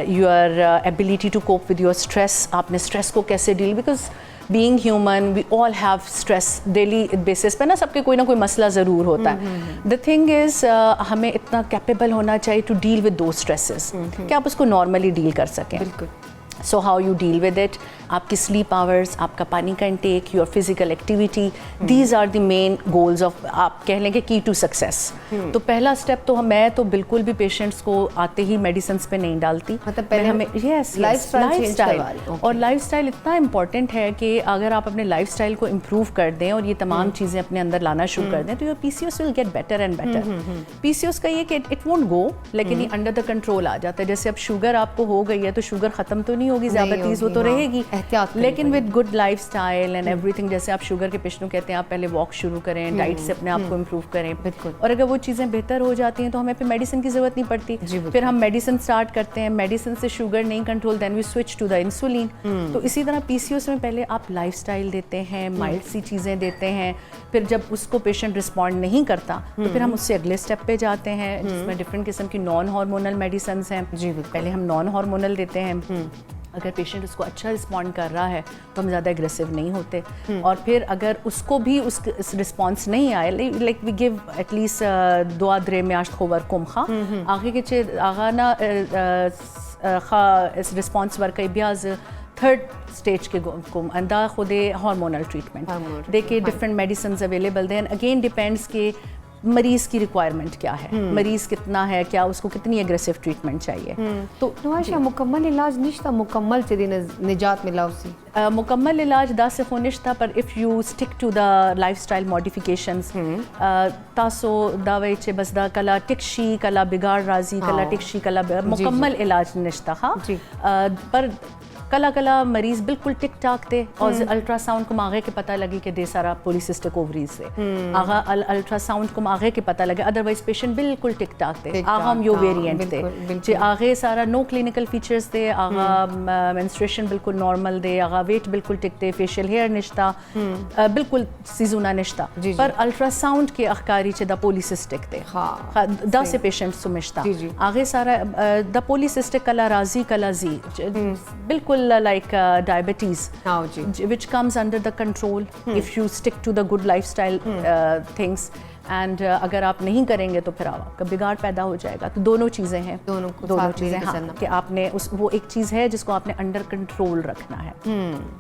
your ability to cope with your stress, آپ نے اسٹریس کو کیسے ڈیل, بیکاز being human we all have stress daily basis پہ نا, سب کے کوئی نہ کوئی مسئلہ ضرور ہوتا ہے. the thing is ہمیں اتنا capable ہونا چاہیے to deal with those stresses کہ آپ اس کو normally deal کر سکیں. So how you deal with it, آپ کی sleep hours, آپ کا پانی کا intake, your physical activity, these are the main goals of, آپ کہہ لیں کہ key to success. تو پہلا step تو میں تو بالکل بھی پیشنٹس کو آتے ہی میڈیسنس پہ نہیں ڈالتی. مطلب پہلے ہمیں لائف اسٹائل, اور لائف اسٹائل اتنا امپورٹنٹ ہے کہ اگر آپ اپنے لائف اسٹائل کو امپروو کر دیں اور یہ تمام چیزیں اپنے اندر لانا شروع کر دیں تو your PCOS will get better and better. PCOS کا یہ کہ it won't go, لیکن یہ انڈر دا کنٹرول آ جاتا ہے. جیسے اب شوگر آپ کو ہو گئی ہے تو شوگر ختم تو نہیں ہوگی, ذیابیطیز وہ تو رہے گی, لیکن ود گڈ لائف اسٹائل اینڈ ایوری تھنگ. جیسے آپ شوگر کے پیشنٹوں کہتے ہیں آپ پہلے واک شروع کریں, ڈائٹ سے اپنے آپ کو امپروو کریں, اور اگر وہ چیزیں بہتر ہو جاتی ہیں تو ہمیں پھر میڈیسن کی ضرورت نہیں پڑتی. پھر ہم میڈیسن اسٹارٹ کرتے ہیں, میڈیسن سے شوگر نہیں کنٹرول, دین وی سوئچ ٹو دا انسولین. تو اسی طرح PCOS میں پہلے آپ لائف اسٹائل دیتے ہیں, مائلڈ سی چیزیں دیتے ہیں, پھر جب اس کو پیشنٹ رسپونڈ نہیں کرتا تو پھر ہم اس سے اگلے اسٹیپ پہ جاتے ہیں جس میں ڈفرینٹ قسم کی نان ہارمونل میڈیسنس ہیں. پہلے ہم نان ہارمونل دیتے ہیں, اگر پیشنٹ اس کو اچھا رسپونڈ کر رہا ہے تو ہم زیادہ اگریسو نہیں ہوتے, اور پھر اگر اس کو بھی اس رسپانس نہیں آئے, لائک وی گیو ایٹ لیسٹ دعا درے میں آشت خوبر کم خواہ آگے کے آگا نا اس رسپانس ورک بیاز تھرڈ اسٹیج کے کو اندہ خود ہارمونل ٹریٹمنٹ دے کے ڈفرینٹ میڈیسنز اویلیبل. دین اگین ڈپینڈس کہ مریض کی ریکوائرمنٹ کیا ہے, مریض کتنا ہے, کیا اس کو کتنی اگریسو ٹریٹمنٹ چاہیے. تو عائشہ مکمل علاج نشتہ, مکمل سے نجات ملا اسی مکمل علاج دا سے خونشتہ, پر اف یو اسٹک ٹو دا لائف اسٹائل ماڈیفیکیشنز تاسو داوے چے بس دا کلا ٹکشی کلا بگاڑ راضی کلا ٹکشی کلا مکمل علاج نشتہ خواہ. پر کلا کلا مریض بالکل ٹک ٹاک تھے, اور الٹرا ساؤنڈ کو آگے کے پتہ لگی کہ دے سارا پولیسسٹک اووریز سے آگا الٹرا ساؤنڈ کو آگے کے پتہ لگے, ادروائز پیشنٹ بالکل ٹک ٹاک تھے, آگا ہم یو ویریئنٹ تھے جی, آگے سارا نو کلینکل فیچرز تھے, آگا مینسٹریشن بالکل نارمل دے, آگا ویٹ بالکل ٹک تھے, فیشیل ہیئر نشتہ بالکل سیزونا نشتہ, پر الٹرا ساؤنڈ کے اخکاری چے دا پولیسسٹک تھے دا سے پیشنٹ سمجھتا, آگے سارا دا پولیسسٹک کلا راضی کلا زی بالکل like diabetes, which comes under the control if you stick to the good lifestyle things. اینڈ اگر آپ نہیں کریں گے تو پھر آپ کا بگاڑ پیدا ہو جائے گا. تو دونوں چیزیں ہیں, دونوں چیزیں کہ آپ نے وہ ایک چیز ہے جس کو آپ نے انڈر کنٹرول رکھنا ہے,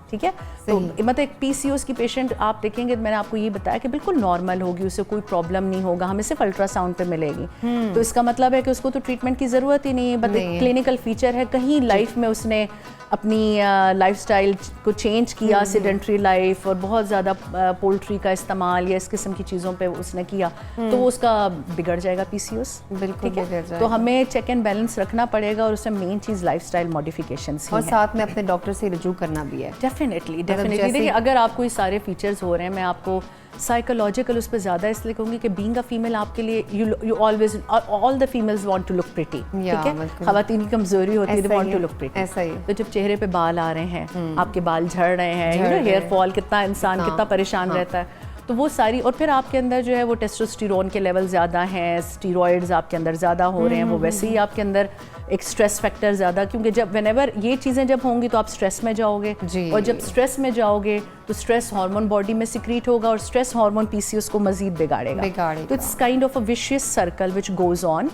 ٹھیک ہے. تو مطلب ایک PCOS کی پیشنٹ آپ دیکھیں گے, میں نے آپ کو یہ بتایا کہ بالکل نارمل ہوگی, اسے کوئی پرابلم نہیں ہوگا, ہمیں صرف الٹرا ساؤنڈ پہ ملے گی, تو اس کا مطلب ہے کہ اس کو تو ٹریٹمنٹ کی ضرورت ہی نہیں ہے, بس ایک کلینکل فیچر ہے, کہیں لائف میں اس نے اپنی لائف اسٹائل کو چینج کیا, سیڈنٹری لائف اور بہت زیادہ پولٹری کا استعمال یا اس قسم کی چیزوں پہ اس نے کیا تو وہ اس کا بگڑ جائے گا PCOS. بالکل بگڑ جائے گا. تو ہمیں چیک اینڈ بیلنس رکھنا پڑے گا اور اس میں مین چیز لائف اسٹائل ماڈیفیکیشنس اور ساتھ میں اپنے ڈاکٹر سے رجوع کرنا بھی ہے. ڈیفینیٹلی دیکھیے اگر آپ کو یہ سارے فیچرز ہو رہے ہیں, میں آپ کو سائیکولوجیکل اس پہ زیادہ اس لیے کہوں گی کہ بینگ اے فیمیل آپ کے لیے یو آلویز آل دا فیمیلز وانٹ ٹو لک پریٹی, ٹھیک ہے, خواتین کی کمزوری ہوتی ہے, دے وانٹ ٹو لک پریٹی. ایسا ہی. تو جب چہرے پہ بال آ رہے ہیں, آپ کے بال جھڑ رہے ہیں, ہیئر فال, کتنا انسان کتنا پریشان رہتا ہے, تو وہ ساری, اور پھر آپ کے اندر جو ہے وہ ٹیسٹوسٹیرون کے لیول زیادہ ہیں, اسٹیرائڈز آپ کے اندر زیادہ ہو رہے ہیں, وہ ویسے ہی آپ کے اندر ایک اسٹریس فیکٹر زیادہ, کیونکہ جب وین ایور یہ چیزیں جب ہوں گی تو آپ اسٹریس میں جاؤ گے, اور جب اسٹریس میں جاؤ گے تو اسٹریس ہارمون باڈی میں سیکریٹ ہوگا, اور اسٹریس ہارمون PCOS کو مزید بگاڑے گا. تو اٹس کائنڈ آف اے ویشیس سرکل وچ گوز آن,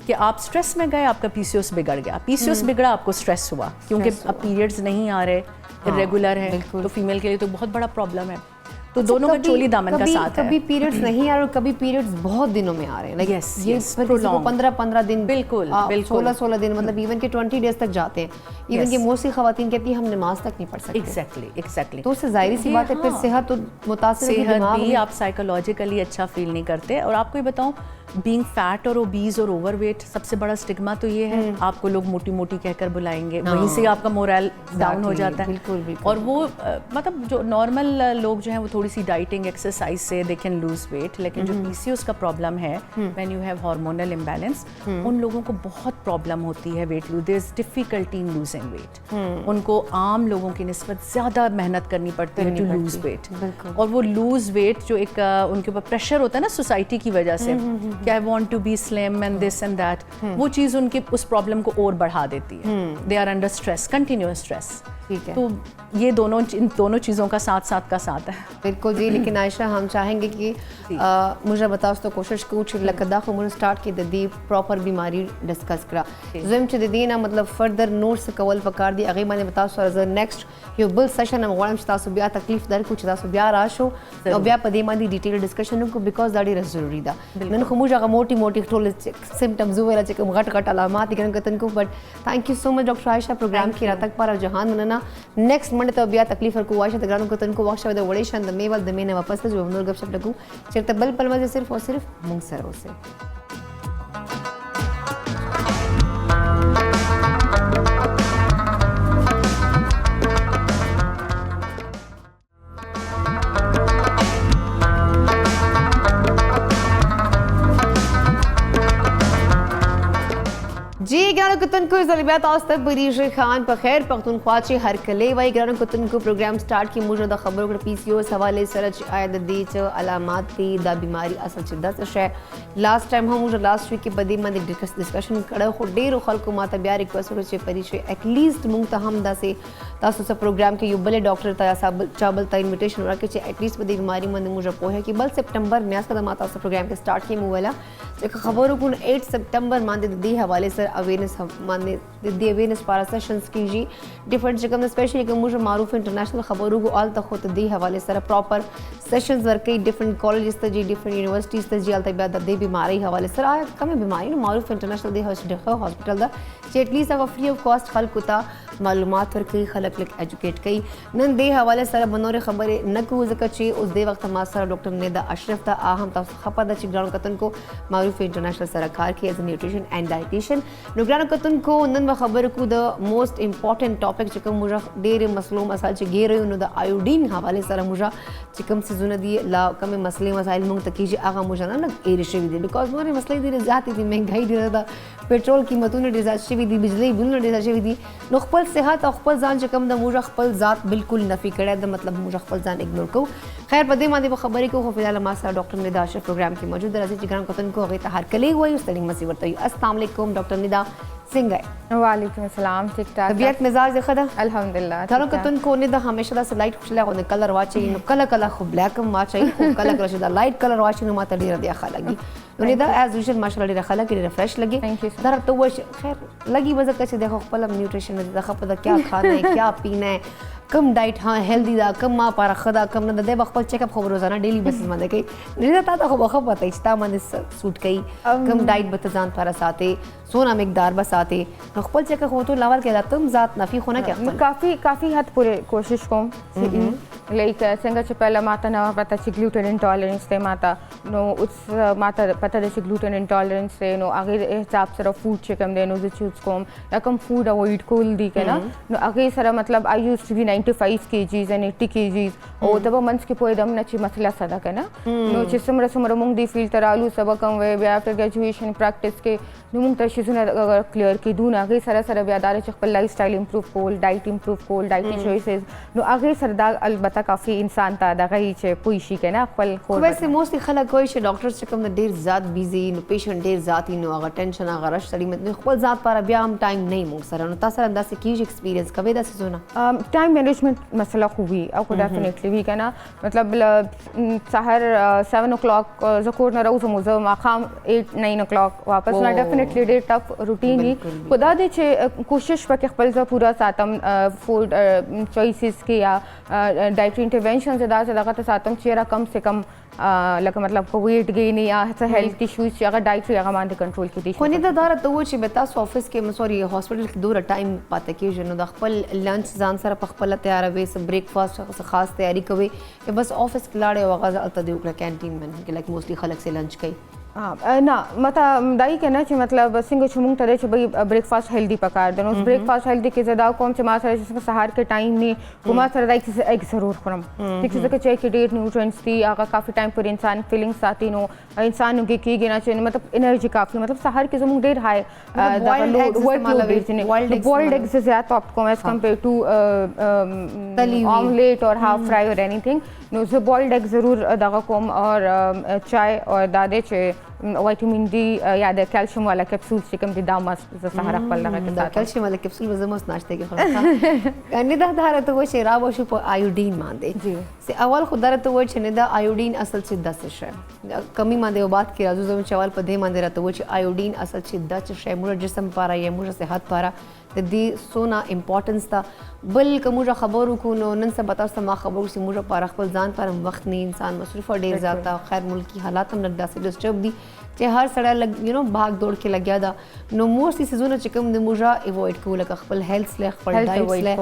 کہ آپ اسٹریس میں گئے, آپ کا PCOS بگڑ گیا, PCOS بگڑا, آپ کو اسٹریس ہوا, کیونکہ اب پیریڈز نہیں آ رہے, ریگولر ہے, تو فیمیل کے لیے تو بہت بڑا پرابلم ہے. تو دونوں کا چولی دامن کا ساتھ ہے. کبھی پیریڈز نہیں آ رہے اور کبھی پیریڈز بہت دنوں میں آ رہے ہیں, یہ 15 دن, بالکل 16 دن, مطلب ایون کہ 20 ڈیز تک جاتے ہیں. ایون کہ موسیقی خواتین کہتی ہیں ہم نماز تک نہیں پڑھ سکتے. ایگزیکٹلی. تو اس سے ظاہری سی بات ہے پھر صحت تو متاثر ہے, صحت بھی, آپ سائیکولوجیکلی اچھا فیل نہیں کرتے. اور آپ کو یہ بتاؤں, بینگ فیٹ اور اوبیز اور اوور ویٹ سب سے بڑا اسٹگما تو یہ ہے, آپ کو لوگ موٹی موٹی کہہ کر بلائیں گے, وہیں سے آپ کا مورال ڈاؤن ہو جاتا ہے. اور وہ مطلب جو نارمل لوگ جو ہیں وہ تھوڑی سی ڈائٹنگ ایکسرسائز سے دے کین لوز ویٹ, لیکن جو PCOS کا پرابلم ہے, وین یو ہیو ہارمونل امبیلنس, ان لوگوں کو بہت پرابلم ہوتی ہے ویٹ لوز, دیر از ڈیفیکلٹی ان لوزنگ ویٹ. ان کو عام لوگوں کی نسبت زیادہ محنت کرنی پڑتی ہے ٹو لوز ویٹ, اور وہ لوز ویٹ جو ایک ان کے اوپر پریشر ہوتا ہے نا سوسائٹی کی وجہ سے, کہ آئی وانٹ ٹو بی سلم اینڈ دس اینڈ دیٹ, وہ چیز ان کی اس پرابلم کو اور بڑھا دیتی ہے. دے آر انڈر اسٹریس, کنٹینیوس اسٹریس. تو یہ ان دونوں چیزوں کا ساتھ کا ساتھ ہے. بالکل جی. لیکن عائشہ ہم چاہیں گے کہ مجھے بتاؤ تو کوشش کوچ لکدا خو مجھے سٹارٹ کی دی پراپر بیماری ڈسکس کرا زم چ دی نا مطلب فردر نوٹس کول پکار دی اگے باندې بتاو سو از نیکسٹ یو بل سیشن ام غواړم چې تاسو بیا تکلیف در کو چې تاسو بیا راشو او بیا په دې باندې ډیټیل ډسکشن کو بیکاز دا ډیره ضروری ده. نن خو موږ هغه موټي ټول سمپټمز ویل چې کوم غټ علامات دي کتن کو, بٹ تھینک یو سو مچ ډاکټر عائشہ پروگرام کې راتک پر جهان مننه. نیکسٹ منډه ته بیا تکلیف کو عائشہ د ګرانو کتن کو واښه د وړې شند میول د مینه واپس جو نور گپ شپ لګو چرته بل پلمه صرف اور صرف مونږ سره اوسه. جی ګرانو کتونکو ضربیات اوسط بریش خان په خیر پختونخوا چې هر کلی وای ګرانو کتونکو پروګرام سٹارټ کی موږ د خبرو کړ PCOS حواله سره چې آیا د دې چې علامات دي دا بیماری اصل چې د څه شي لاست ټایم هم موږ لاست ویک کې په دې باندې ډسکشن کړو خو ډیرو خلکو ماته بیا ریکوست وکړه چې پریش ایٹ لیسٹ موږ ته هم داسې تاسو سره پروګرام کې یو بل ډاکټر ته صاحب چابل ته انویټیشن ورکړي چې ایٹ لیسٹ په دې بیماری باندې موږ په هه کې بل سپټمبر میاشت د ماته سره پروګرام کې سٹارټ کی مولا چې خبرو کو 8 سپټمبر باندې د دې حواله سره اویرنس باندې د اویرنس پارا سیشنز کیږي ډیفرنٹ چې کوم سپیشلی کوم موږ معروف انټرنیشنل خبرو کو آل ته خو ته دې حواله سره پراپر سیشنز ورکړي ډیفرنٹ کالجز ته جی ډیفرنٹ یونیورسيټیز ته جی آل ته بیا د دې بیماری حواله سره آیا کوم بیماری نو معروف انټرنیشنل دی هاسپټل دا چې ایٹ لیسٹ هغه فری اف کاسٹ خلکو ته معلومات ورکړي خلک لک ایجوکیټ کړي. نن دې حواله سره بنور خبره نه کو ځکه چې اوس دې وخت ما سره ډاکټر ندا اشرف ته اهم تاسو خپه د چې ګرانو کتن کو معروف انټرنیشنل سره کار کوي ایز ا نیوټریشن اینڈ ډایټیشن. نو ګرانو کتن کو نن خبر کو د موسٹ امپورټنٹ ټاپک چې کوم موږ ډېر مسلو مسایل چې ګیرو نو د آیوډین حواله سره موږ چې کوم سيزونه دي لا کوم مسلې مسایل موږ ته کیږي هغه موږ نه ایری شوی دي بیکاز نورې مسلې ډېرې زیاتې دي مهنګای ډېره ده پټرول قیمتونه ډېر زیات شوي دي بجلی بلونه ډېر زیات شوي دي. نو خپل صحت او خپل ځان چې کوم د موږ خپل ذات بالکل نفي کړی د مطلب موږ خپل ځان اګنور کوو. خیر په دې باندې خبرې کوو خو فی الحال ما سره ډاکټر ندا اشرف پروګرام کې موجود راځي چې ګران کتن کو هغه ته هر کلی وایي ستړي مسي ورته السلام علیکم ډاکټر ندا څنګه؟ وعلیکم السلام ٹھیک ٹھاک طبیعت مزاج ښه ده الحمدلله. تاسو کتن کو نه د همیشه د لایټ خوشاله غو کلر واچي نو کله خو بلیک هم واچي خو کله چې د لایټ کلر واچي نو ماته ډیره دی ښه لګي. نو دا ایز یوزل ماشاءالله ډیره ښه لګي ډیره فرش لګي درته وش خیر لګي وځه چې د خپل نیوټریشن د خپل کیا کھانا ہے کیا پینا ہے کم ډایټ ها هیلدی دا کم ما پر خدا کم نه د خپل چیک اپ خبر روزانه ډیلی بیسس باندې کوي نه تا ته خو خبر پته چې تا باندې سوټ کوي کم ډایټ به ځان پر ساته سونا مقدار بساته نو خپل چیک اپ هو تو لاول کې تم ذات نفي خونه کې کافی حد پورے کوشش کوم لایک څنګه چې پهله ماته نه پته چې ګلوټن انټالرنس دی ماته نو اوس ماته پته ده چې ګلوټن انټالرنس دی نو هغې حساب سره فوډ چې کوم دی نو زه چوز کوم یا کوم فوډ اوایډ کول دي که نه نو هغې سره مطلب آی یوز ټو بي 95 kgs and 80 kgs او ته به منځ کې پوهېدم نه چې مسله څه ده که نه نو چې څومره موږ دې فیلډ ته رالو سبق هم وی بیا افټر ګریجویشن پریکټس کې نو موږ ته شیزونه کلیئر کېدو نو هغې سره سره بیا دا چې خپل لایف سټایل امپروو کول ډایټ امپروو کول ډایټي چویسز نو هغې سره دا البته کافي انسان ته دغه یي چې پوه شي که نه خپل خو ویسې موستلی خلک وایي چې ډاکټرز چې کوم ډېر زیات بیزي نو پیشنټ ډېر زیات وي نو هغه ټینشن هغه رش سړي نو خپل ذات پاره بیا هم ټایم نه وي موږ سره نو تا سره همداسې کېږي ایکسپیرینس کوې داسې څونه ټایم مینجمنټ مسله خو وي او خو ډیفینیټلی وي که نه مطلب سهار 7 o'clock زه کور نه راوځم زه ماښام 8-9 o'clock واپس نه ډیفینیټلی ډېر ټف روټین وي خو دا دی چې کوشش پکې خپل زه پوره ساتم فوډ چویسز کې یا ډایټري انټرونشنز داسې دغه ته ساتم چې یاره کم سے کم لکه مطلب که ویټ گین یا څه هیلث ایشوز چې هغه ډایټري هغه باندې کنټرول کړي خو نه دا راته ووایه چې به تاسو آفس کې سوري هاسپټل کې دومره ټایم پاته کېږي نو د خپل لنچ ځان سره په خپله تیاروئ څه بریکفاسټ څه خاص تیاري کوئ یا بس آفس کې لاړې او هغه هلته دې وکړه کینټین باندې کې لایک موسټلی خلک سې لنچ کوي نه مته دای که نه چې مطلب څنګه چې موږ ته دی چې بھئی بریکفاسټ هیلدي پکار دی نو اوس بریکفاسټ هیلدي کې زه دا کوم چې ما سره چې سهار کې ټایم نه خو ما سره دا ایګ ضرور خورم ټیک چې ځکه چې کې ډېر نیوټرینټس دي هغه کافي ټایم پر انسان فیلنګ ساتي نو انسان کې کېږي نه چې مطلب انرژي کافي مطلب سهار کې زموږ ډېر هاي بوائلډ ایگز زیات اپٹ کوم ایز کمپیئر ټو آملیٹ اور هاف فرائی اور اینی تھنگ نو زه بوائلډ ایگ ضرور دغه کوم اور چای اور دا دی چې وایټامین ډي یا د کیلشیم والا کیپسول چې کوم دي دا مست زه سهار خپل دغه کې ساتم کیلشیم والا کیپسول به زه مست ناشته کې خورم نه دا راته وایي چې را به شو په آیوډین باندې اول خو دا راته وایي چې نه دا آیوډین اصل چې داسې شی کمی باندې یو بات کې راځو زموږ چې اول په دې باندې راته وایي چې آیوډین اصل چې داسې شی موږ جسم پاره یا موږ صحت پاره د دې څونه امپورټنس ده بل که موږ خبرو کو نو نن سبا تاسو ته ما خبرو چې موږ پاره خپل ځان پاره وخت نه انسان مصروف ډېر زیات ده خیر ملکی حالات هم داسې ډسټرب دي چې هر سړی لګ یو نو بھاگ دوڑ کې لګیا ده نو موسټلی سیزونه چې کوم د موږ ایوایډ کوو لکه خپل هیلث له خپل ډایټ له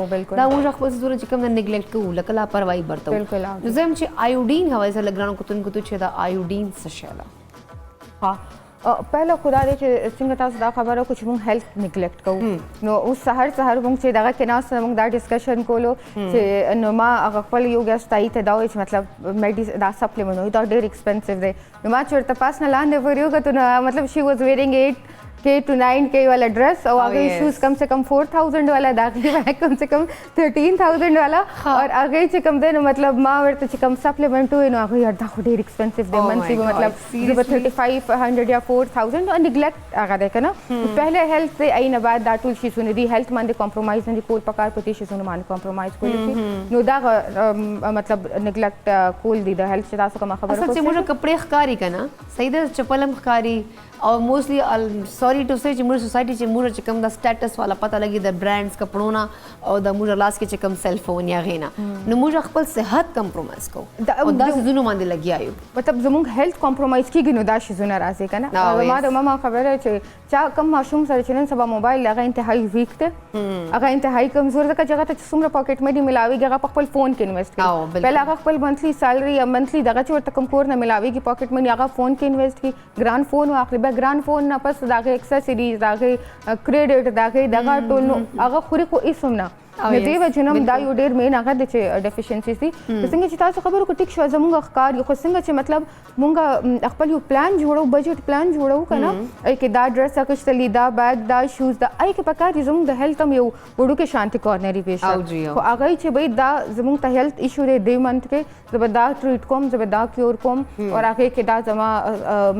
دا موږ خپل سیزونه چې کوم نه نیګلیکټ کوو لکه لاپرواهي برتو نو زم چې آیوډین حواله سره لګرانو کوتون کوتو چې دا آیوډین څه شی ده ها پهله خدا دی چې څنګه تاسو دا خبره کو چې موږ هیلث نیګلیکټ کوو نو اوس سهار موږ چې دغه کې ناست موږ دا ډسکشن کولو چې نو ما هغه خپل یو ګیسټ ته ته دا وایي چې مطلب دا سپلیمنټ وي دا ډېر ایکسپنسیو دی نو ما چې ورته پاس نه لاندې ور یو کتو نو مطلب شي واز ویرینګ 8K to 9K والا ड्रेस और आगे शूज़ कम से कम 4,000 वाला दाखिली बैग कम से कम 13,000 वाला और आगे से कम दे मतलब माँ वर्त से कम सप्लीमेंट हुए ना आगे यार दाखो डेर एक्सपेंसिव दे मंथली मतलब 3,500 या 4,000 और निगलेक्ट आगा देखा ना पहले हेल्थ से आई ना बाद दाटुल शी सुने दी हेल्थ मान दे कॉम्प्रोमाइज नहीं कोल पकार पति शी सुने मान कॉम्प्रोमाइज कोल थी नो दा मतलब निगलेक्ट कोल दी द हेल्थ से दासो का खबर असल से मुझे कपड़े खकारी का ना सही दे चप्पलम खकारी और मोस्टली सॉरी टू से چې موږ سوسایټي چې موږ چې کوم د سټیټس والا پته لګي د برانډز کپړونه او د موږ لاس کې چې کوم سیل فون یا غینا نو موږ خپل صحت کمپرومایز کوو او دا زونو باندې لګیا یو مطلب زموږ هیلث کمپرومایز کیږي نو دا شي زونه راځي کنه ما د ماما خبره چې چا کم ماشوم سره چې نن سبا موبایل هغه انتهایی ویک ته هغه انتهایی کمزور ده چې هغه ته څومره پاکټ مې دی ملاوي هغه په خپل فون کې انویسټ کوي پهله هغه خپل منثلی سیلری یا منثلی دغه چې ورته کم کور نه ملاويږي پاکټ مې هغه فون کې انویسټ کی ګران فون واخلي به ګران فون نه پس دغه ایکسسریز دغه کریډټ دغه ټول نو هغه خوري کو اسم نه نو دی وجنم دا یو ډیر مین هغه د چې ډیفیشنسیز دي څنګه چې تاسو خبرو کو ټیک شو زموږ ښکار یو خو څنګه چې مطلب مونږ خپل یو پلان جوړو بجټ پلان جوړو کنه کې دا ډریس اکشتلی دا بیگ دا شوز دا ای کې پکار زموږ د هیلث هم یو وړو کې شانتي کورنری پیش خو هغه چې بھئی دا زموږ ته هیلث ایشو دی منت کې زبدا ټریټ کوم زبدا کیور کوم اور هغه کې دا زما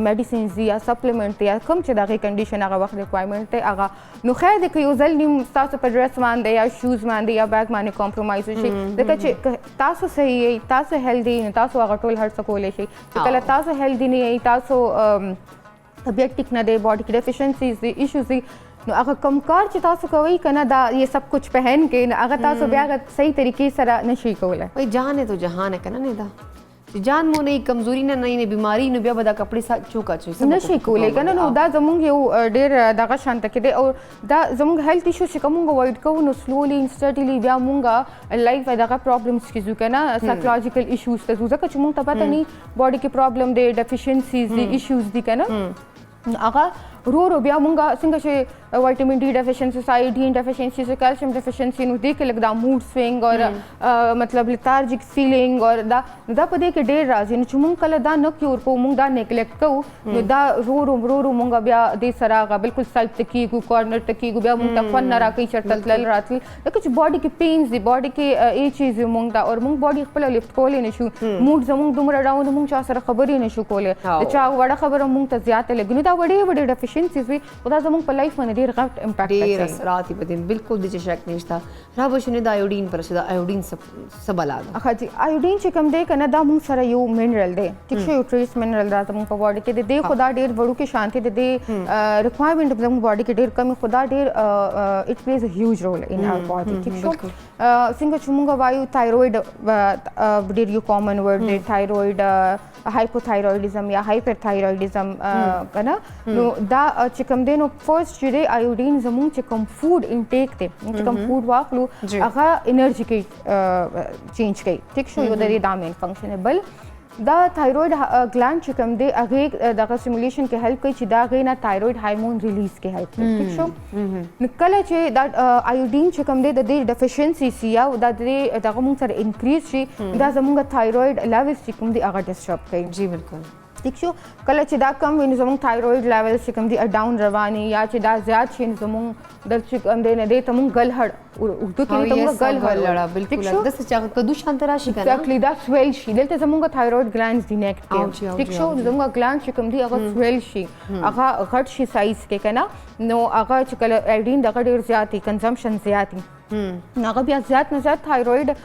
میډیسینز دي یا سپلیمنٹ یا کوم چې دغه کنډیشن هغه وخت ریکوایرمنٹ ته هغه نو خیر د یو ځل نیم تاسو په ډریس باندې یا شوز باندې یا بیگ باندې کمپرومایز شي ځکه چې تاسو صحیح تاسو هیلدي تاسو هغه ټول هر څه کولای شي چې کله تاسو هیلدي نه تاسو طبیعت ټیک نه دی باډي کې ډیفیشنسیز دي ایشوز دي نو هغه کم کار چې تاسو کوئ کنه دا یہ سب کچھ پہن کې هغه تاسو بیا صحیح طریقې سره نشي کولای وای جان ہے تو جہان ہے کنه نه دا جان مو نه کمزوري نه نه بیماری نو بیا به دا کپړې چوکا چي نشي کولی کنه نو دا زمونږ یو ډېر دغه شانته کې دی او دا زمونږ هیلث ایشو چې کوم وایډ کوو نو سلولی انسټډیلی بیا مونږ لایف دغه پرابلمز کې ځو کنه سایکولوژیکل ایشوز ته ځکه چې مونږ ته پته نه باډي کې پرابلم دی ډیفیشنسیز دی ایشوز دی کنه هغه رو بیا مونږه څنګه چې وایټامین ډي ډیفیشنسي آیوډین ډیفیشنسي کیلشیم ډیفیشنسي نو دې کې لږ دا موډ سوینګ او مطلب لیتارجیک فیلینګ او دا په دې کې ډېر راځي نو چې مونږ کله دا نه کیور کوو مونږ دا نیګلیکټ کوو نو دا رو مونږ بیا دې سره بالکل سایډ ته کیږو کارنر ته کیږو بیا مونږ ته فن نه راکوي چېرته تلل راتلل لکه چې باډي کې پینز دي باډي کې ای چیز مونږ دا او مونږ باډي خپله لفټ کولی نه شو موډ زمونږ دومره ډاون مونږ چا سره خبرې نه شو کولی د چا وړه خبره مونږ ته زیاته لګي نو دا وړې ډیفیشنسیز وي خو دا زمونږ په لایف باندې ډېر غټ امپیکټ ډېر اثرات یې په دې بالکل د چې شک نشته را به شنو د ایوډین پر چې د ایوډین څه بلا ده ښه جي ایوډین چې کوم دی که نه دا مونږ سره یو منرل دی ټیک شو یو ټریس منرل دا زمونږ په باډي کې د دې خو دا ډېر وړوکې شانتې د دې ریکوایرمنټ زمونږ باډي کې ډېر کم خو دا ډېر اټ پلیز ا هیوج رول ان آور باډي ټیک شو څنګه چې مونږ وایو تایرویډ ډېر یو کامن ورډ دی تایرویډ هایپوتایرویډزم یا هایپر تایرویډزم کنه نو دا چې کوم دی نو فرست چې دی ایوډین زمونږ چې کوم فوډ انټیک دی چې کوم فوډ واخلو هغه انرژي کې چینج کوي ټیک شو یو د دې دا مین فنکشن بل دا تایرویډ ګلانډ چې کوم دی هغې دغه سیمولیشن کې هیلپ کوي چې دا هغې نه تایرویډ هارمون ریلیز کې هیلپ کوي ټیک شو نو کله چې دا ایوډین چې کوم دی د دې ډیفیشنسي سي یا دا د دغه مونږ سره انکریز شي دا زمونږ تایرویډ لیولز چې کوم دی هغه ډسټرب کوي جی بالکل ٹھیک شو کله چې دا کم وي نو زموږ تایرویډ لیولز چې کوم دي ډاون رواني یا چې دا زیات شي نو زموږ د چې کوم دی نه دی ته مونږ ګلهړ اردو کې ته مونږ ګلهړ بالکل داسې چې هغه کدو شانته راشي که نه ایگزیکټلی دا سویل شي دلته زموږ تایرویډ ګلانډز دي نیک کې ټیک شو زموږ ګلانډ چې کوم دي هغه سویل شي هغه غټ شي سایز کې که نه نو هغه چې کله ایوډین دغه ډېر زیات وي کنزمپشن زیات وي هغه بیا زیات نه زیات تایرویډ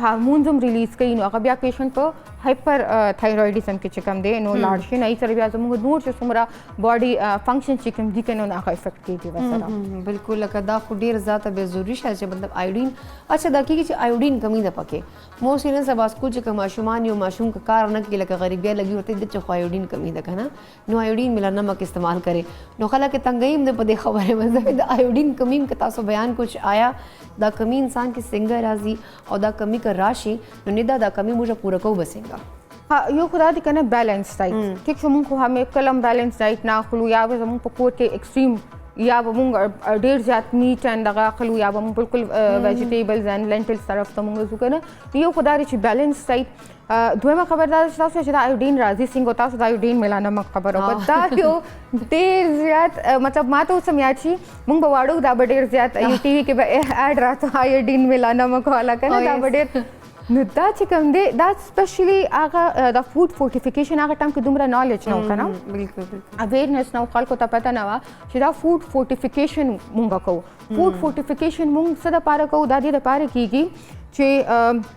هارمونز هم ریلیز کوي نو هغه بیا پیشنټ په هایپر تایرویډزم کې چې کوم دی نو لاړ شي نه یې سره بیا زموږ نور چې څومره باډي فنکشن چې کوم دي که نو هغه افیکټ کېږي ورسره بالکل لکه دا خو ډېر زیاته بې ضروري شی چې مطلب ایوډین اچھا دا کېږي چې ایوډین کمی ده پکې موسټلی نن سبا سکول چې که ماشومان یو ماشوم که کار نه کوي لکه غریبیا لګي ورته د چې خو ایوډین کمی ده که نه نو ایوډین ملا نمک استعمال کرے نو خلک تنګۍ هم ده په دې خبرې باندې د ایوډین کمی هم که تاسو بیان کچھ آیا دا کمی انسان کې څنګه راځي او دا کمی که راشي نو نه دا کمی موږ پوره کوو به څنګه ها یو خدا دې کنه بیلنس ډایټ ټیک شو مونږ خو همې کلم بیلنس ډایټ نه اخلو یا به زموږ په کور کې ایکسټریم یا به مونږ ډېر زیات میټ اینډ دغه اخلو یا به مونږ بالکل ویجیټیبلز اینډ لینټلز طرف ته مونږ ځو که نه یو خدا دې چې بیلنس ډایټ دویمه خبر دا چې تاسو چې دا ایوډین راځي څنګه تاسو د ایوډین میلا نمک خبره وکړه دا یو ډېر زیات مطلب ما ته اوس هم یاد شي مونږ به واړو دا به ډېر زیات یو ټي وي کې به ایډ راته ایوډین میلا نمک والا که نه دا به ډېر نو دا چې کوم دی دا سپیشلی هغه د فوډ فورټیفیکیشن هغه ټایم کې دومره نالج نه و که نه بالکل اویرنس نه و خلکو ته پته نه وه چې دا فوډ فورټیفیکیشن مونږ کوو فوډ فورټیفیکیشن مونږ څه دپاره کوو دا دې دپاره کېږي چې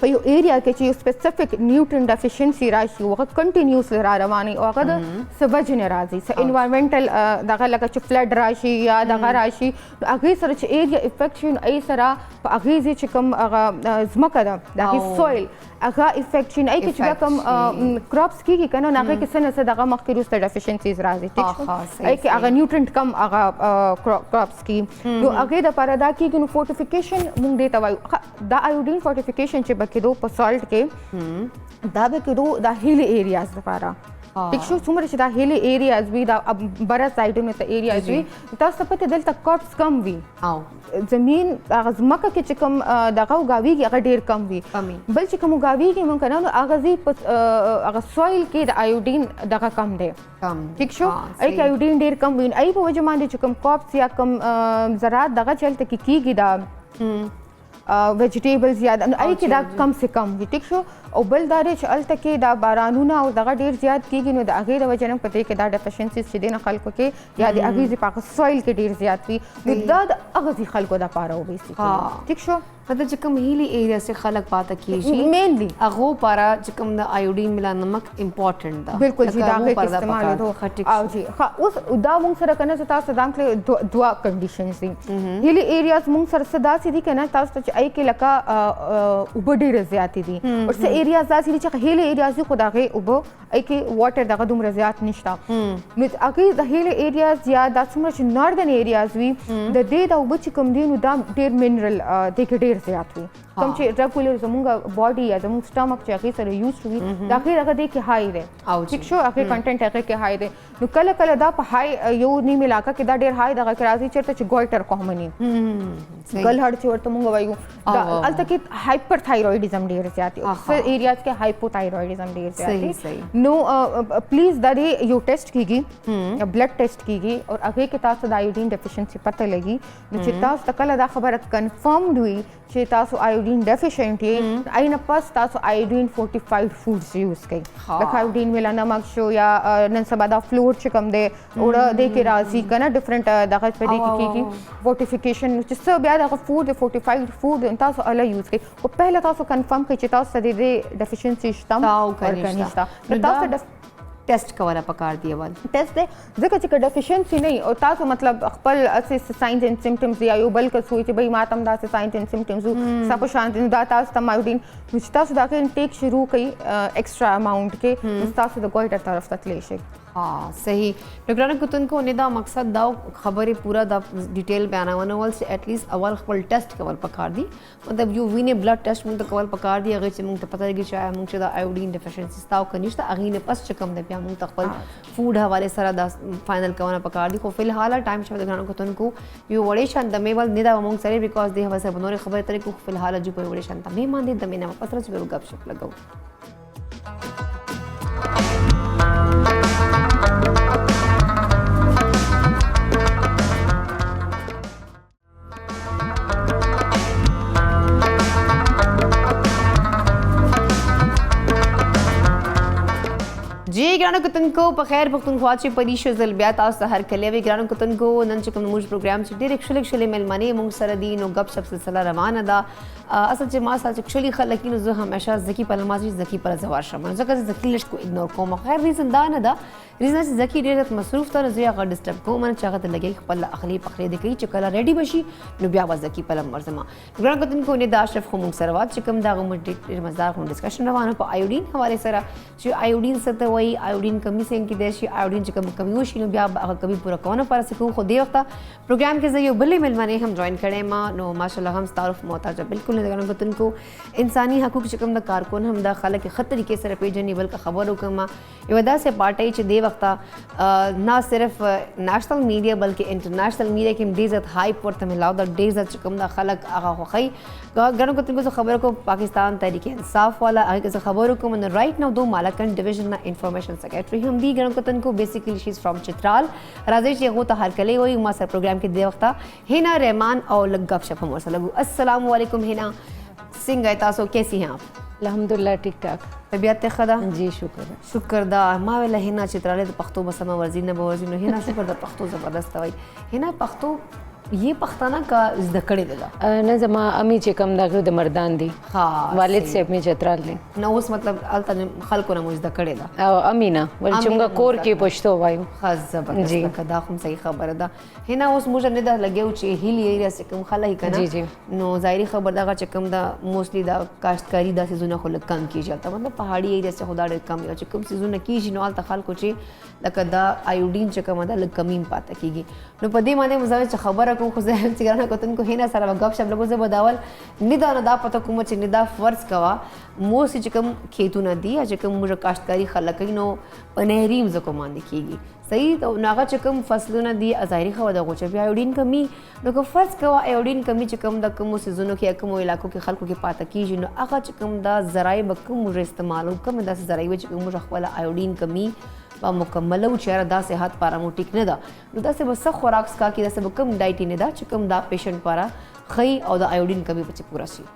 په یو ایریا کې چې یو سپیسیفک نیوټرن ډیفیشنسي راشي هغه کنټینیوس را رواني او هغه د څه وجې نه راځي څه انوایرمنټل دغه لکه چې فلډ راشي یا دغه راشي هغې سره چې ایریا افیکټ شي نو هغې سره په هغې ځای چې کوم هغه ځمکه ده د هغې سویل هغه افیکټ شي نو هغې کې چې بیا کوم کراپس کېږي که نه نو هغې کې څه نه څه دغه مخکې وروسته ډیفیشنسیز راځي ټیک شو هغې کې هغه نیوټرنټ کم هغه کراپس کېږي نو هغې دپاره دا کېږي نو فورټیفیکیشن مونږ دې ته وایو دا ایوډین فورټیفیکیشن چې به کېدو په سالټ کې دا به کېدو د هیلي ایریاز لپاره ټیک شو څومره چې دا هیلي ایریاز وي دا بره سایډونو ته ایریاز وي تاسو ته پته دلته کاپس کم وي زمین هغه ځمکه کې چې کوم دغه اګاویږي هغه ډېر کم وي بل چې کوم اګاویږي مونږ که نه نو هغه ځای په هغه سویل کې د ایوډین دغه کم دی ټیک شو هغې کې ایوډین ډېر کم وي هغې په وجه باندې چې کوم کاپس یا کوم زراعت دغه چې هلته کې کېږي دا ویجیټیبلز یا هغې کې دا کم سے کم وي ټیک شو او بل دا دی چې هلته کې دا بارانونه او دغه ډېر زیات کېږي نو د هغې د وجې نه په دې کې دا ډیفیشنسیز چې دی نه خلکو کې یا د هغې ځای په هغه سویل کې ډېر زیات وي نو دا د هغه ځای خلکو دپاره و بیسیکلي ټیک شو مطلب چې کوم هیلي ایریا سے خلک پاته کېږي مینلی هغو لپاره چې کوم د ایوډین میلا نمک امپورټنټ ده بالکل چې د هغې کې استعمال او جی ښه اوس دا مونږ سره که نه چې تاسو دا کړې دوه کنډیشنز دي هیلي ایریاز مونږ سره څه داسې دي که نه تاسو ته چې ای کې لکه اوبه ډېرې زیاتې دي ورڅه ایریاز داسې دي چې هیله ایریاز دي خو د هغې اوبه ای کې واټر دغه دومره زیات نشته نو هغې د هیله ایریاز یا دا څومره چې ناردن ایریاز وي د دې دا اوبه چې کوم دي نو دا ډېر منرل دې کې ډېر زیات وي کوم چې ریګولر زموږ باډي یا زموږ سټمک چې هغې سره یوز وي د هغې هغه دې کې های دی ټیک شو هغې کنټنټ هغې کې های دی نو کله کله دا په های یو نیم علاقه کې دا ډېر های دغه کې راځي چېرته چې ګویټر کامن وي ګلهړ چې ورته مونږ وایو هلته کې هایپر تھایرویډزم ډېر زیات وي څه ایریاز کې هایپو تھایرویډزم ډېر زیات وي نو پلیز دا دې یو ټیسټ کیږي بلډ ټیسټ کیږي او هغې کې تاسو د آیوډین ډیفیشنسي پته لګي نو چې تاسو ته کله دا خبره کنفرمډ وي چې تاسو آیوډین ډیفیشنټ یې آی نه پس تاسو آیوډین فورټیفایډ فوډز یوز کوئ لکه آیوډین والا نمک شو یا نن سبا دا فلور چې کوم دی اوړه دې کې راځي که نه ډفرنټ دغه په دې کې کېږي فورټیفیکیشن چې څه بیا دغه فوډ دی فورټیفایډ فوډ تاسو هله یوز کوئ خو پهله تاسو کنفرم کړئ چې تاسو ته د دې ډیفیشنسي شته او که نشته نو تاسو ټیسټ کوله پکار دی اول ټیسټ دی ځکه چې که ډیفیشنسي نه وي او تاسو مطلب خپل اسې ساینز اینډ سمټمز یا یو بل کس وي چې بھائی ما ته هم داسې ساینز اینډ سمټمز وو ستا په شان دي نو دا تاسو ته آیوډین نو چې تاسو د هغې انټیک شروع کړئ ایکسټرا اماؤنٹ کې نو تاسو د ګویټر طرف ته تللی شئ हाँ सही ډاکټرانو کتونکو نه دا مقصد دا خبرې پورا دا ډیټیل بیانونه ول چې اټ لیست اول خپل ټیسټ کول پکار دی مطلب یو وینې بلډ ټیسټ مونږ ته کول پکار دی هغه چې مونږ ته پته لګي چې مونږ چې دا آیوډین ډیفیشنسي ستا او که نشته هغې نه پس چې کوم دی بیا مونږ ته خپل فوډ حوالې سره دا فاینل کونه پکار دی خو فی الحال ټایم چې ډاکټرانو کتونکو یو وړې شان د میول نه دا مونږ سره بیکاز دی هغه سره نورې خبرې ترې کو فی الحال جو په وړې شان ته مې مان دي د مې نه پس راځي ورو غب شپ لګاو جی ګرانو کتونکو په خیر پښتونخوا چې پریشه زل بیا تاسو ته هر کله وی ګرانو کتونکو نن چې کوم موږ پروګرام چې ډېر ایکچولی ملمنې موږ سره دي نو غب شپ سلسله روانه ده اصل چې ما سره ایکچولی خلک نو زه همیشه زکی په لمازي زکی پر زوار شم ځکه چې زکی لږ کو اګنور کوم خیر ریزن دا نه ده ریزن چې زکی ډېر مصروف ته زه هغه ډسټرب کوم نه چاغه ته لګي خپل اخلي پخلي د کوي چې کله ریډي بشي نو بیا و زکی په لمر زما ګرانو کتونکو نه دا اشرف خو موږ سره وات چې کوم دا ډېر مزدار خو ډسکشن روانه په آیوډین حواله سره چې آیوډین څه ته وایي آیوډین کمی سے کې د شي آیوډین چې کوم کمی وشي نو بیا هغه کمی پوره کونه پر سکو خو دی وخت پروګرام کې زه یو بلې ملمنې هم جوائن کړې ما نو ماشاءالله هم تعارف محتاج بالکل نه ګرانو کتونکو انساني حقوق چې کوم د کارکون هم د خلک خطر کې سره پیژنې بلکې خبرو کوم یو داسې پارټي چې دی وخت نه صرف نېشنل میډیا بلکې انټرنیشنل میډیا کې ډېر زیات هایپ ورته ملاو دا ډېر زیات چې کوم د خلک هغه خوښي ګرانو کتونکو زه خبرو کو پاکستان تحریک انصاف والا هغه کې خبرو کوم نو رائټ نو دو مالکن ډیویژن نه انفارمیشن سیکریټري هم دی ګرانو کتونکو بیسیکلی شي از فرام چترال راځي چې هغه ته هر کله وي ما سره پروګرام کې دی وخت هینا رحمان او لګب شپ هم سره لګو السلام علیکم هینا څنګه تاسو کیسی ہیں آپ الحمدللہ ٹھیک ٹھاک طبیعت خدا جی شکر شکر دا ما ویله هینا چې تراله د پښتو بسمه ورزي نه بورزي نو هینا شکر د پښتو زبردست وای هینا پښتو یہ پښتانه کا زده کړی دی نه زما امی چې کوم دغه د مردان دي ها والد صاحب می چترال دي نو اوس مطلب الته خلکو نه مو زده کړی دا او امینا ول چې موږ کور کې پښتو وایو خاص زبردست کدا خو صحیح خبره ده هینا اوس موږ نه دا لګیو چې هیلی ایریا چې کوم خلک کنه جی نو ظاهري خبر دا چې کوم دا موستلی دا کاشتکاری دا سيزونه خو لږ کم کیږي ته مطلب پهاړي ایریا چې خدا ډېر کم یا چې کوم سيزونه کیږي نو الته خلکو چې لکه دا آیوډین چې کوم دا لږ کمیم پاتې کیږي نو په دې باندې مزه چې خبره کوم خو زه چې ګرانه کتونکو هینا سره غب شپ لګو زه بداول نه دا پته کوم چې نه دا فرض کوا مو چې کوم کھیتونه دي چې کوم موږ کاشتکاری خلک نو په نهریم زکو باندې کیږي صحیح ته ناغه چې کوم فصلونه دي ظاهري خو دا غوچ بیا آیوډین کمی نو کو فرض کوا آیوډین کمی چې کوم د کوم سيزونو کې کوم علاقو کې خلکو کې پاتې کیږي نو هغه چې کوم دا ذرایع به کوم موږ استعمالو کوم دا ذرایع چې موږ خپل آیوډین کمی با مکمل او چیرې دا صحت پاره مو ټیک نه ده نو دا څه بس خوراک سکا کې دا څه کم ډایټ نه ده چې کوم دا پیشنټ پاره خی او دا آیوډین کمی په پورا شي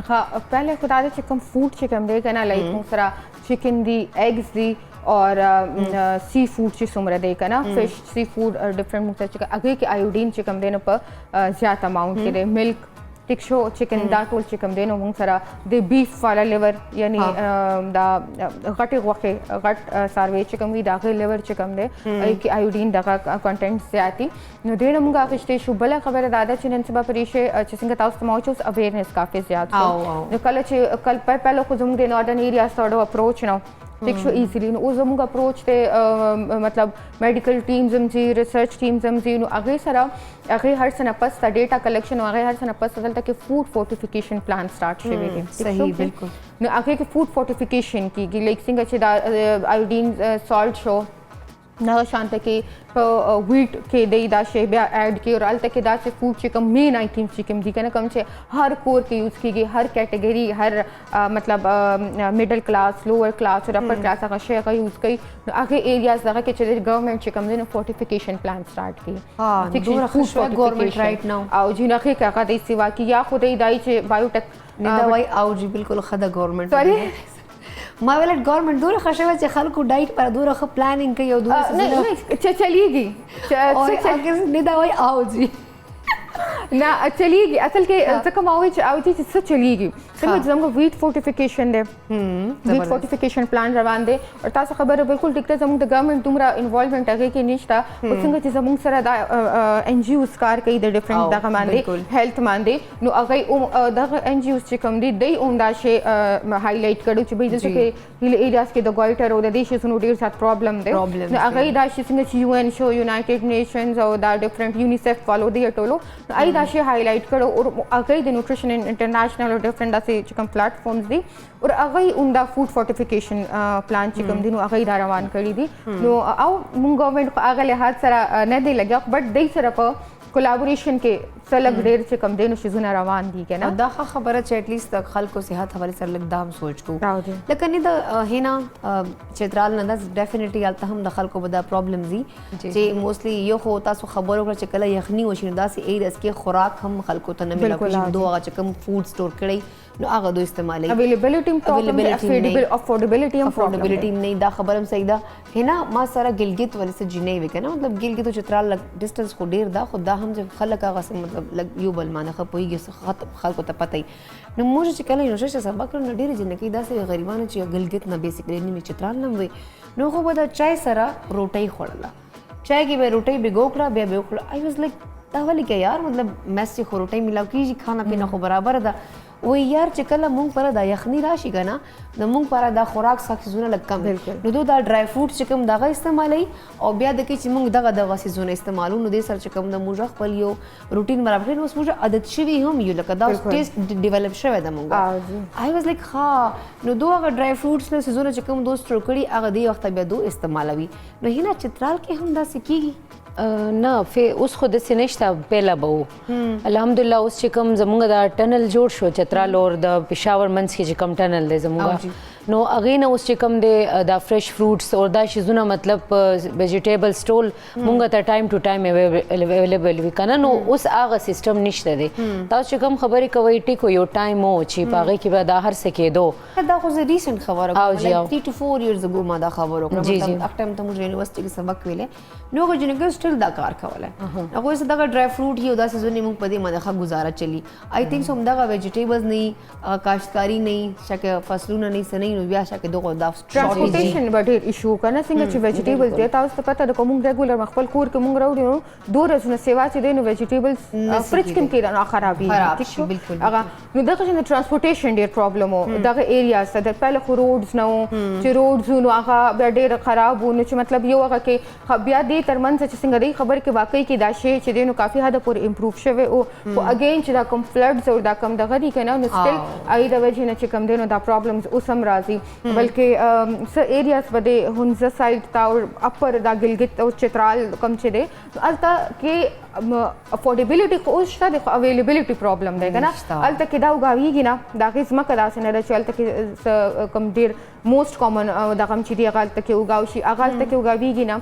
ها پہلے خدا دې چې کوم فوډ چې کوم دی کنه لایک موږ سره چکن دی ایگز دی اور سی فوډ چې څومره دی کنه فش سی فوډ ډیفرنٹ موږ سره چې هغه کې آیوډین چې کوم دی نو په زیات اماونټ کې دی ملک ټیک شو چکن دا ټول چې کوم دی نو موږ سره د بیف والا لیور یعنی دا غټې غوښې غټ څاروی چې کوم وي د هغې لیور چې کوم دی کې آیوډین دغه کنټنټ زیات دي نو دې نه موږ اخیستې شو. بله خبره دا ده چې نن سبا پرېښې چې څنګه تاسو ته ما وچه اوس اویرنس کافي زیات شو نو کله چې پهله خو زموږ د نارډن ایریاز ته ډو اپروچ نه ٹھیک شو ایزیلی نو اوس زموږ اپروچ دی مطلب میډیکل ټیمز هم ځي ریسرچ ټیمز هم ځي نو هغې سره هغې هر څه نه پس ته ډیټا کلیکشن او هغې هر څه نه پس دلته کې فوډ فورټیفیکیشن پلان سټارټ شوی دی. صحیح بالکل. نو هغې کې فوډ فورټیفیکیشن کېږي لایک څنګه چې دا آیوډین سالټ شو هغه شانته کې په ویټ کې دی دا شی بیا ایډ کړي او هلته کې داسې فوډ چې کوم مین آیټمز چې کوم دي که نه کوم چې هر کور کې یوز کېږي هر کیټګري هر مطلب میډل کلاس لوور کلاس او اپر کلاس هغه شی هغه یوز کوي نو هغې ایریاز دغه کې چې ګورنمنټ چې کوم دی نو فورټیفیکیشن پلان سټارټ کړي او جی هغې کې هغه دی سوا کې یا خو دی دای چې بایوټیک نه دا وایي او جی بالکل ښه ده ګورنمنټ ما ویل ګورنمنټ دوره ښه شوی چې خلکو ډایټ پر دوره ښه پلانینګ کوي او دوره چلیږي نه دا وایي او جی نه چلیږي اصل کې ځکه ما وایي چې او جی چې څه چلیږي څنګه چې زموږ ویټ فورټیفیکیشن دی ویټ فورټیفیکیشن پلان روان دی او تاسو خبره بالکل ټیک ده زموږ د ګورنمنټ دومره انوالومنټ هغې کې نشته خو څنګه چې زموږ سره دا این جی اوز کار کوي د ډفرنټ دغه باندې هیلث باندې نو هغوی دغه این جی اوز چې کوم دي دی هم دا شی هایلایټ کړی چې بهی دلته کې هیل ایریاز کې د ګوایټر او د دې شیزونو ډېر زیات پرابلم دی نو هغوی دا شی څنګه چې یو این شو یونایټډ نیشنز او دا ډفرنټ یونیسیف فالو دی ټولو نو هغوی دا شی هایلایټ کړو او هغوی د نیوټریشن انټرنیشنل او ډفرنټ داسې چې کوم پلیټ فارمز دي اور هغوی عمده فوډ فورټیفیکیشن پلان چې کوم دي نو هغوی دا روان کړي دي نو او موږ ګورنمنټ خو هغه لحاظ سره نه دی لګیا بټ دی سره په کولابوریشن کې څه لږ ډېر چې کوم دی نو شیزونه روان دي که نه دا ښه خبره چې اټلیسټ د خلکو صحت حوالې سره لږ دا هم سوچ کوو لکه نه د هینا چترال نه دا ډیفینیټلی هلته هم د خلکو به دا پرابلم ځي چې موسټلی یو خو تاسو خبر وکړه چې کله یخني وشي نو داسې ایریاز کې خوراک هم خلکو ته نه میلاو کېږي دو هغه چې کوم فوډ سټور کړی نو هغه دوی استعمالوي اویلیبلټي هم پرابلم دی افورډیبلټي هم افورډیبلټي نه دا خبره هم صحیح ده هینا ما سره ګلګت ولې څه جنۍ وي که نه مطلب ګلګت او چترال ډسټنس خو ډېر ده خو دا هم چې خلک هغه مطلب لږ یو بل معنی ښه پوهېږي خلکو ته پته وي نو موږ چې کله یونیورسټۍ سبق کړو نو ډېرې جنکۍ داسې غریبانو چې ګلګت نه بیسیکلی نه وي چترال نه وي نو خو به د چای سره روټۍ خوړله چای کې به روټۍ بېګو کړه بیا به وکړه آی واز لایک دا ولې که یار مطلب میس چې خو روټۍ میلاو کېږي کھانا پینا خو برابر ده وایي یار چې کله مونږ پره دا یخني راشي که نه د مونږ پره دا خوراک سیزونه لږ کم نو دو دا ډرای فروټ چې کوم دغه استعمالوي او بیا د کې چې مونږ دغه سیزونه استعمالو نو دې سره چې کوم د موږ خپل یو روټین برابر کړي نو اوس موږ عادت شوي هم یو لکه دا ټیسټ ډیولپ شوی ده مونږ آی واز لایک ښه نو دو هغه ډرای فروټس نه سیزونه چې کوم دو سټور کړي هغه دې وخته بیا دو استعمالوي نو هینا چترال کې هم داسې کېږي نه اوس خو داسې نشته پهله به و الحمدلله اوس چې کوم زموږ دا ټنل جوړ شو چترال اور د پېښور منځ کې چې کوم ټنل دی زموږ نو هغې نه اوس چې کوم دی دا فرش فروټس او دا شیزونه مطلب ویجیټیبل سټول مونږ ته ټایم ټو ټایم اویلیبل وي که نه نو اوس هغه سیسټم نشته دی تاسو چې کوم خبرې کوئ ټیک یو ټایم و چې په هغې کې به دا هر څه کېدو دا خو زه ریسنټ خبره کوم لایک 3 to 4 years ago ما دا خبره وکړه مطلب هغه ټایم ته موږ یونیورسټۍ کې سبق ویلې نو هغه جنګ سټل دا کار کوله هغه څه دغه ډرای فروټ یو داسې ځونې موږ په دې باندې ښه گزاره چلی آی تھنک سو دغه ویجیټیبلز نه کاشتکاری نه شکه فصلونه نه سنې نو بیا شکه دغه دا ټرانسپورټیشن به ډېر ایشو که نه څنګه چې ویجیټیبلز دی تاسو ته پته ده که موږ ریګولر خپل کور کې موږ راوړو نو دو ورځونه سیوا چې دی نو ویجیټیبلز فریج کې هم کېده نو خرابېږي هغه نو دغه شان د ټرانسپورټیشن ډېر پرابلم و دغه ایریاز ته د پهله خو روډز نه و چې روډز و نو هغه بیا ډېر خراب و نو چې مطلب یو هغه کې بیا دې ترمنځ چې څنګه دی خبرې کې واقعي کې دا شی چې دی نو کافي حده پورې امپروف شوی او خو اګین چې دا کوم فلډز او دا کوم دغه دي که نه نو سټل هغې د وجې نه چې کوم دی نو دا پرابلمز اوس هم راځي بلکې څه ایریاز به د هنزه سایډ ته او اپر دا ګلګت او چترال کوم چې دی نو هلته کې افورډیبلټي خو اوس شته دی خو اویلیبلټي پرابلم دی که نه هلته کې دا وګاویږي نه د هغې ځمکه داسې نه ده چې هلته کې کوم ډېر موسټ کامن دغه هم چې دی هغه هلته کې وګاو شي هغه هلته کې وګاویږي نه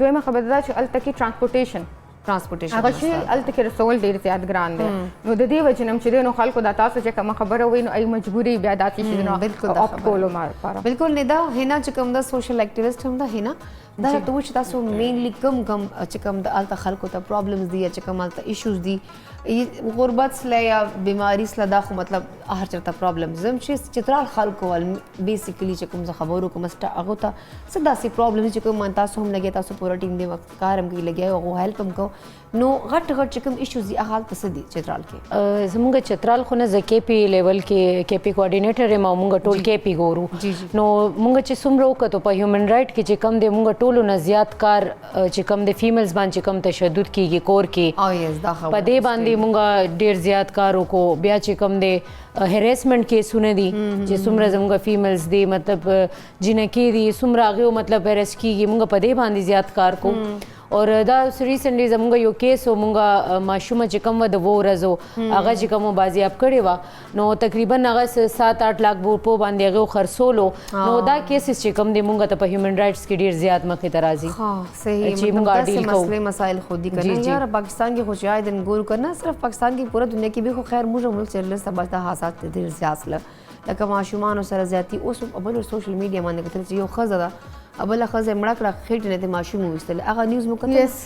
دویمه خبره دا چې هلته کې ټرانسپورټیشن ترانسپورټیشن هغه شی الته کې رسول ډیر زیات ګران دی نو د دې وجه نم چې نو خلکو د تاسو چې کوم خبره وي نو ای مجبوری بیا داتې شي نو بالکل اپ کولو مار پاره بالکل نه دا هینا چې کوم دا سوشل اکټیویسټ هم دا هینا دا ته چې تاسو مینلی کم چې کوم د الته خلکو ته پرابلمز دي چې کوم الته ایشوز دي غربت سره یا بیماری سره دا خو مطلب هر چرته پرابلم زم چې چترال خلکو ول بیسیکلی چې کوم خبرو کوم است هغه ته صدا سي پرابلم چې کوم تاسو هم لګي تاسو پورا ټیم دې کارم کې لګي او هیلپ هم کو نو غټ چې کوم ایشوز دي هغه ته دي چترال کې زموږ چترال خو نه زکه پی لیول کې کې پی کوارډینیټر ما موږ ټول کې پی ګورو نو موږ چې څومره وکړو په هیومن رائټ کې چې کم دې موږ ټولو نه زیات کار چې کم د فیمیلز باندې کم تشدد کیږي کور کې او یس دا خبره په دې باندې موږ ډیر زیات کار وکړو بیا چې کم دې هریسمنٹ کیسونه دي چې څومره زموږ فیمیلز دي مطلب جنکی دي څومره هغه مطلب هریس کیږي موږ په دې باندې زیات کار کوو اور دا ریسنټلی زموږ یو کیس و موږ ماشومه چې کوم د وو ورځو هغه چې کوم بازیاب کړی و نو تقریبا هغه 7-8 لاک په باندې هغه خرڅولو نو دا کیسز چې کوم دی موږ ته په هیومن رائټس کې ډیر زیات مخې ته راځي ها صحیح چې موږ ډیل کوو مسئلے مسائل خود ہی کرنا یار پاکستان کی خوشیاں دن گور کرنا صرف پاکستان کی پورا دنیا کی بھی خو خیر موږ ملک چرله سبا حاسات ډیر زیات لکه ماشومان سره زیاتی اوس په سوشل میډیا باندې کتل چې یو خزه ده ابل خزه مړه کړه خېټ نه د ماشوم وستل هغه نیوز مو کتل یس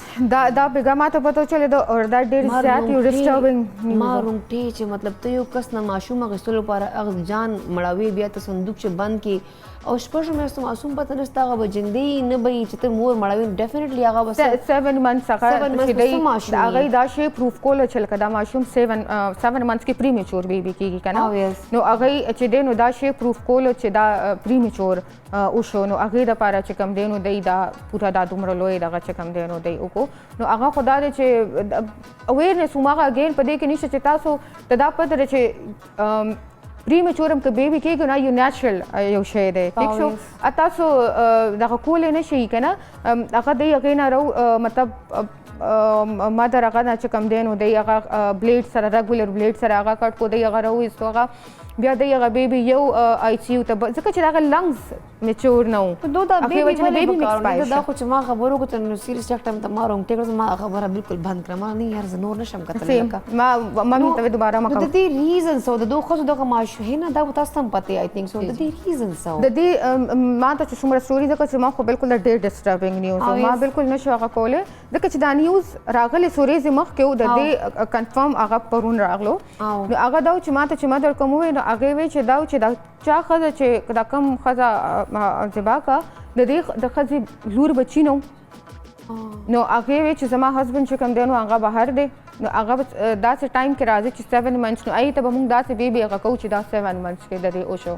دا بیگا ما ته پته چلے دا اور دا ډیر زیات یو ډیسټربینګ مارون ټی چې مطلب ته یو کس نه ماشوم غستلو لپاره اغ جان مړاوي بیا ته صندوق چې بند کی او شپږ میاشتو معصوم پته نشته هغه به جندې نه به چې ته مور مړاوي ډیفینیټلی هغه بس 7 months هغه هغه دا شی پروف کول چې کدا ماشوم 7 months کې پریمیچور بیبي کیږي کنه نو هغه چې دینو دا شی پروف کول چې دا پریمیچور او شو نو هغه د پاره چې کم دینو دی دا پورا دا دومره لوی دغه چې کم دینو دی وکړو نو هغه خدا دې چې اویرنس موږ اگین په دې کې نشته چې تاسو تدا پته چې پریمیچورم که بیبي کېږي نو یو نیچرل یو شی دی ٹھیک شو تاسو دغه کولی نه شي که نه هغه دی هغې نه رو مطلب مدر هغه نه چې کوم دی نو دی هغه بلیډ سره ریګولر بلیډ سره هغه کټ کو دی هغه راوایستو هغه بیا دی هغه بیبي یو آی سی یو ته ځکه چې هغه لنګز میچور نه و دو دا بیبي دا خو چې ما خبرو کو ته نو سیریس ټایم ته ما رونګ ټیکل ما خبره بالکل بند کړم نه یار زه نور نشم کتل ما مامي ته دوباره ما د دې ریزن سو د دوه خو دغه ماشو هینا دا تاسو هم پته آی تھنک سو د دې ریزن سو د دې ما ته چې څومره سټوري ځکه چې ما خو بالکل ډېر ډیسټربینګ نیوز ما بالکل نشو هغه کوله ځکه چې دا نیوز راغلی سورې مخ کې د دې کنفرم هغه پرون راغلو نو هغه دا چې ما ته چې ما در کوم نو هغه وی چې دا چې دا چا خزه چې دا کم خزه زبا کا د دې د خزې لور بچی نو نو هغه وی چې زما هسبند چې کوم دی نو هغه بهر دی نو هغه داسې ټایم کې راځي چې 7 months نو ای ته به موږ داسې بیبي هغه کوو چې دا 7 months کې د دې وشو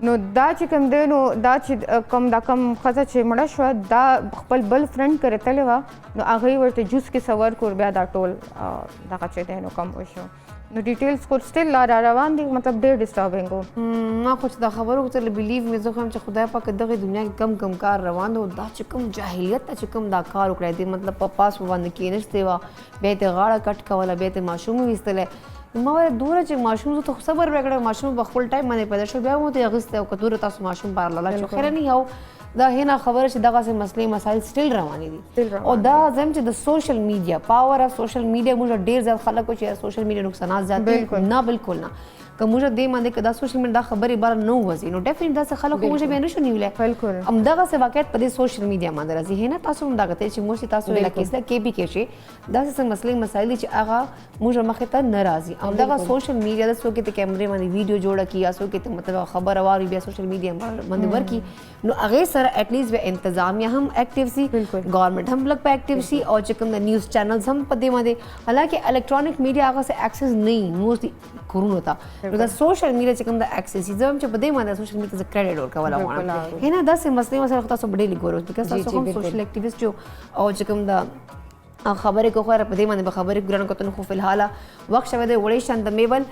نو دا چې کوم دی نو دا چې کم ښځه چې مړه شوه دا خپل بل فرینډ کرې تلې وه نو هغوی ورته جوس کې سور کور بیا دا ټول دغه چې دی نو کم وشو نو ډیټیلز خو سټیل را روان دي مطلب ډېر ډسټربینګ و ما خو چې دا خبرو کو ته بلیو مې زه خو هم چې خدای پاک دغه دنیا کې کم کار روان دی دا چې کوم جاهلیت ته چې کوم دا کار وکړی دی مطلب په پاس باندې کېنښتې وه بیا یې ته غاړه کټ کوله بیا یې ته ماشوم وویستلی ما ویل دوره چې ماشوم زه ته صبر وکړی ماشوم په خپل ټایم باندې پیدا شو بیا مو ته اخیستی او که دوره تاسو ماشوم بار لاله شو خیره نه یو دا هینا خبره چې دغسې مسلې مسایل سټیل روانې دي او دا زم چې د سوشل میډیا پاور اف سوشل میډیا موږ ډېر زیات خلک چې سوشل میډیا نقصانات زیات دي نه بالکل نه که موږ دې باندې که دا سوشل میډیا دا خبرې بار نه وځي نو ډیفینټ داسې خلک موږ بیا نشو نیولی بالکل همدغسې واقعیت په دې سوشل میډیا باندې راځي هینا تاسو هم دا کتئ چې موږ چې تاسو ویله کیسه کې بي کې شي داسې څه مسلې مسایل دي چې هغه موږ مخې ته نه راځي همدغه سوشل میډیا د څوک ته کیمرې باندې ویډیو جوړه کړي یا څوک ته مطلب خبره واوري بیا سوشل میډیا باندې ورکړي نو هغې سره ایټلیسټ به انتظامیه هم ایکټیو سي ګورنمنټ هم لږ په ایکټیو سي او چې کوم د نیوز چینلز هم په دې باندې حالانکه الکترونیک میډیا هغه څه ایکسس نه موستلی کورونو ته نو د سوشل میډیا چې کوم د ایکسس زه هم چې په دې باندې سوشل میډیا ته کریډټ ورکول غواړم هینا داسې مسلې مسایل تاسو په ډېرې ګورئ بیکاز تاسو هم سوشل ایکټیویسټ یو او چې کوم د خبرې کو خو په دې باندې به خبرې ګرانو کتونکو فی الحال وخت شوی دی وړې شان د میبل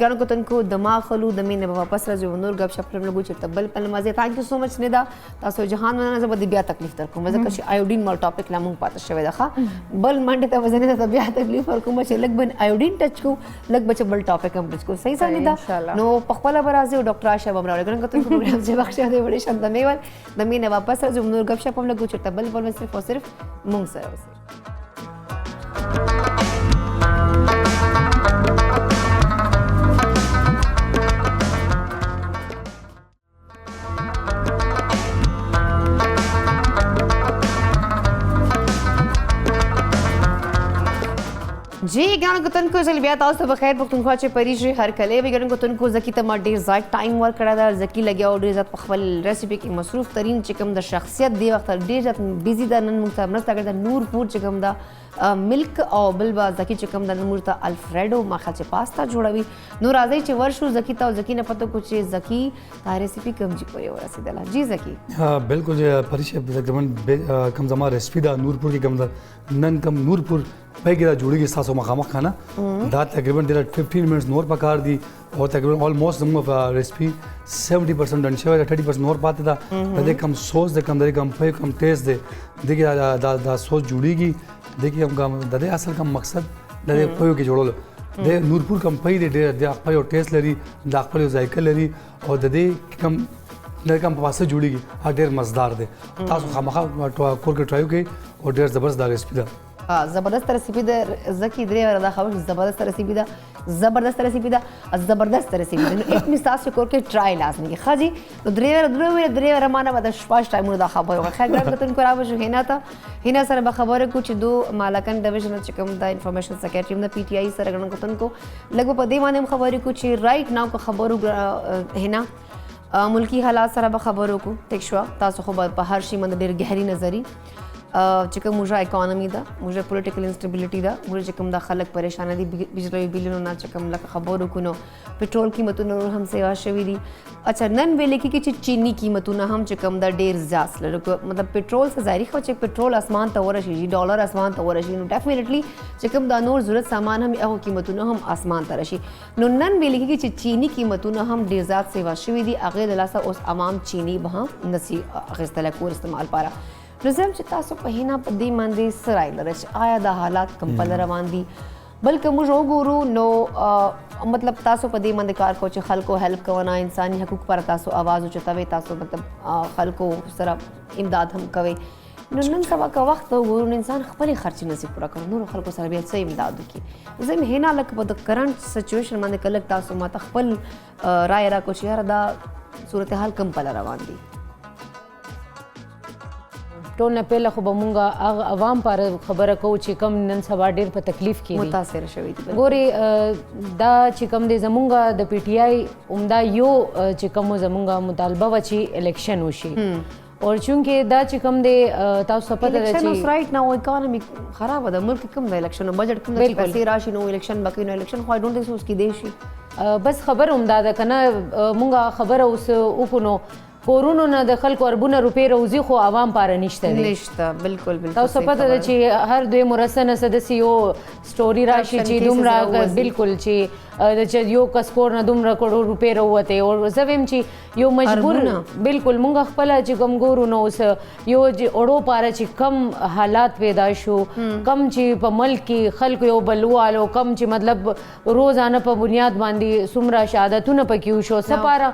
ګرانو کتونکو دماغ خلو د مینې به واپس راځو نور گپ شپ لګو چېرته بل پل مزه تھینک یو سو مچ ندا تاسو جهان مننه زه به بیا تکلیف در کوم ځکه چې آیوډین مال ټاپک لا مونږ پاتې شوی ده بل منډه ته وزنه ته بیا تکلیف ور کوم چې لګ بن آیوډین ټچ کو لګ بچ بل ټاپک هم ټچ کو صحیح سم ندا نو په خپل برازي ډاکټر عائشہ بمراو ګرانو کتونکو پروګرام چې وخت شوی دی وړې شان د میبل د مینې واپس راځو نور گپ شپ لګو چېرته بل صرف او صرف مونږ سره جی ګرانو کتونکو زه بیا تاسو ته بخیر پښتونخوا چې پریږي هر کله وي ګرانو کتونکو زکی ته ما ډېر زیات ټایم ورکړی دا زکی لګیا او ډېر زیات په خپل ریسیپي کې مصروف ترین چې کوم د شخصیت دی وخت ډېر زیات بیزي ده نن موږ ته مرسته کړې ده نورپور چې کوم دا ملک او بل به زکی چې کوم د نن موږ ته الفریډو ما خیال چې پاستا جوړوي نو راځئ چې ورشو زکی ته او زکی نه پته کو چې زکی دا ریسیپي کوم چې پورې ورسېدله جی زکی بالکل پریشه تقریبا کم زما ریسپی دا نورپور کې کم دا نن کم نورپور پای کې دا جوړیږي تاسو مخامخ خانه دا تقریبا ډیر 15 منټس نور پکار دي او تقریبا آلموست زموږ ریسپی 70% ډن شوی 30% نور پاتې ده د دې کم سوس د کم د کم پای کم ټیسټ دی دغه دا سوس جوړیږي دغه کم د دې اصل کم مقصد د دې پایو کې جوړول د نورپور کم پای دی د خپل ټیسټ لري د خپل ذایقه لري او د دې کم د کم په واسطه جوړیږي ډیر مزدار دی تاسو خامخا کور کې ټرای وکړئ او ډیر زبردست دا ریسپی ده زبردست ریسیپی ده زکی درې دا خبر زبردست ریسیپی ده زبردست ریسیپی ده زبردست ریسیپی ده نو ایک مثال سے کور کے ټرای لازمی ہے خاجی نو درې ور مانه بعد شپاش ټایمونو دا خبر خیر ګرځتون کو راو شو هینا سره به خبره کو چې دو مالکن ډیویژن چې کوم دا انفارمیشن سیکریټری د پی ټی آی سره ګڼ کو لګو په دې باندې خبرې کو چې رائټ ناو کو خبرو هینا ملکی حالات سره به خبرو کو ټیک شو تاسو خو په هر شي باندې ډېر گہری نظری چې کوم موږ اکانومي ده موږ پولیټیکل انسټیبিলিټي ده موږ چې کوم د خلک پریشان دي بجلی بیلونو نه چې کوم لکه خبرو کو پټرول قیمتونه هم سیوا شوي دي اچھا نن ویلې کې چې چینی قیمتونه هم چې کوم دا ډېر زیات لري مطلب پټرول څه ظاهري خو چې پټرول اسمان ته ورشي ډالر اسمان ته ورشي نو ډیفینیټلی چې کوم دا نور ضرورت سامان هم هغه قیمتونه هم اسمان ته راشي نو نن ویلې کې چې چینی قیمتونه هم ډېر زیات سیوا شوي دي هغه د لاسه اوس عوام چینی به هم نسی اخیستل کور استعمال پاره نو زم چې تاسو په هینا په دې باندې سرای لري چې آیا د حالات کمپل روان دي بلکې موږ وګورو نو مطلب تاسو په دې باندې کار کو چې خلکو هیلپ کونا انساني حقوق پر تاسو आवाज اوچتوي تاسو مطلب خلکو سره امداد هم کوي نو نن سبا کا وخت وګورو انسان خپل خرچ نسی پورا کوي نور خلکو سره بیا څه امداد وکړي زم هینا لکه په د کرنٹ سچويشن باندې کله تاسو ماته خپل رائے را کو چې یار دا صورتحال کمپل روان دي ټول نه پهله خو به مونږ عوام پر خبره کوو چې کم نن سبا ډېر په تکلیف کې متاثر شوي دي ګورې دا چې کم دی زمونږ د پی ټی آی عمده یو چې کوم زمونږ مطالبه و چې الیکشن وشي اور چونکې دا چې کم دی تاسو پته ده چې الیکشن رائټ ناو اکانومی خراب ده ملک کم ده الیکشن بجټ کم ده پیسې راشي نو الیکشن باقي نو الیکشن خو آی ډونټ تھنک سو اس کی دیشي بس خبر عمده ده کنه مونږ خبره اوس وکړو کورونو نه د خلکو اربونه روپۍ روزي خو عوام پاره نشته دی نشته بالکل تاسو پته ده چې هر دوی مرسنه سدسي یو سټوري راشي چې دومره بالکل چې یو کس کور نه دومره کروڑ روپۍ راووتې او زه ویم چې یو مجبور بالکل مونږ خپله چې کوم ګورو نو اوس یو اړو پاره چې کم حالات پیدا شو کم چې په ملک کې خلکو یو بل والو کم چې مطلب روزانه په بنیاد باندې څومره شهادتونه پکې وشو څه پاره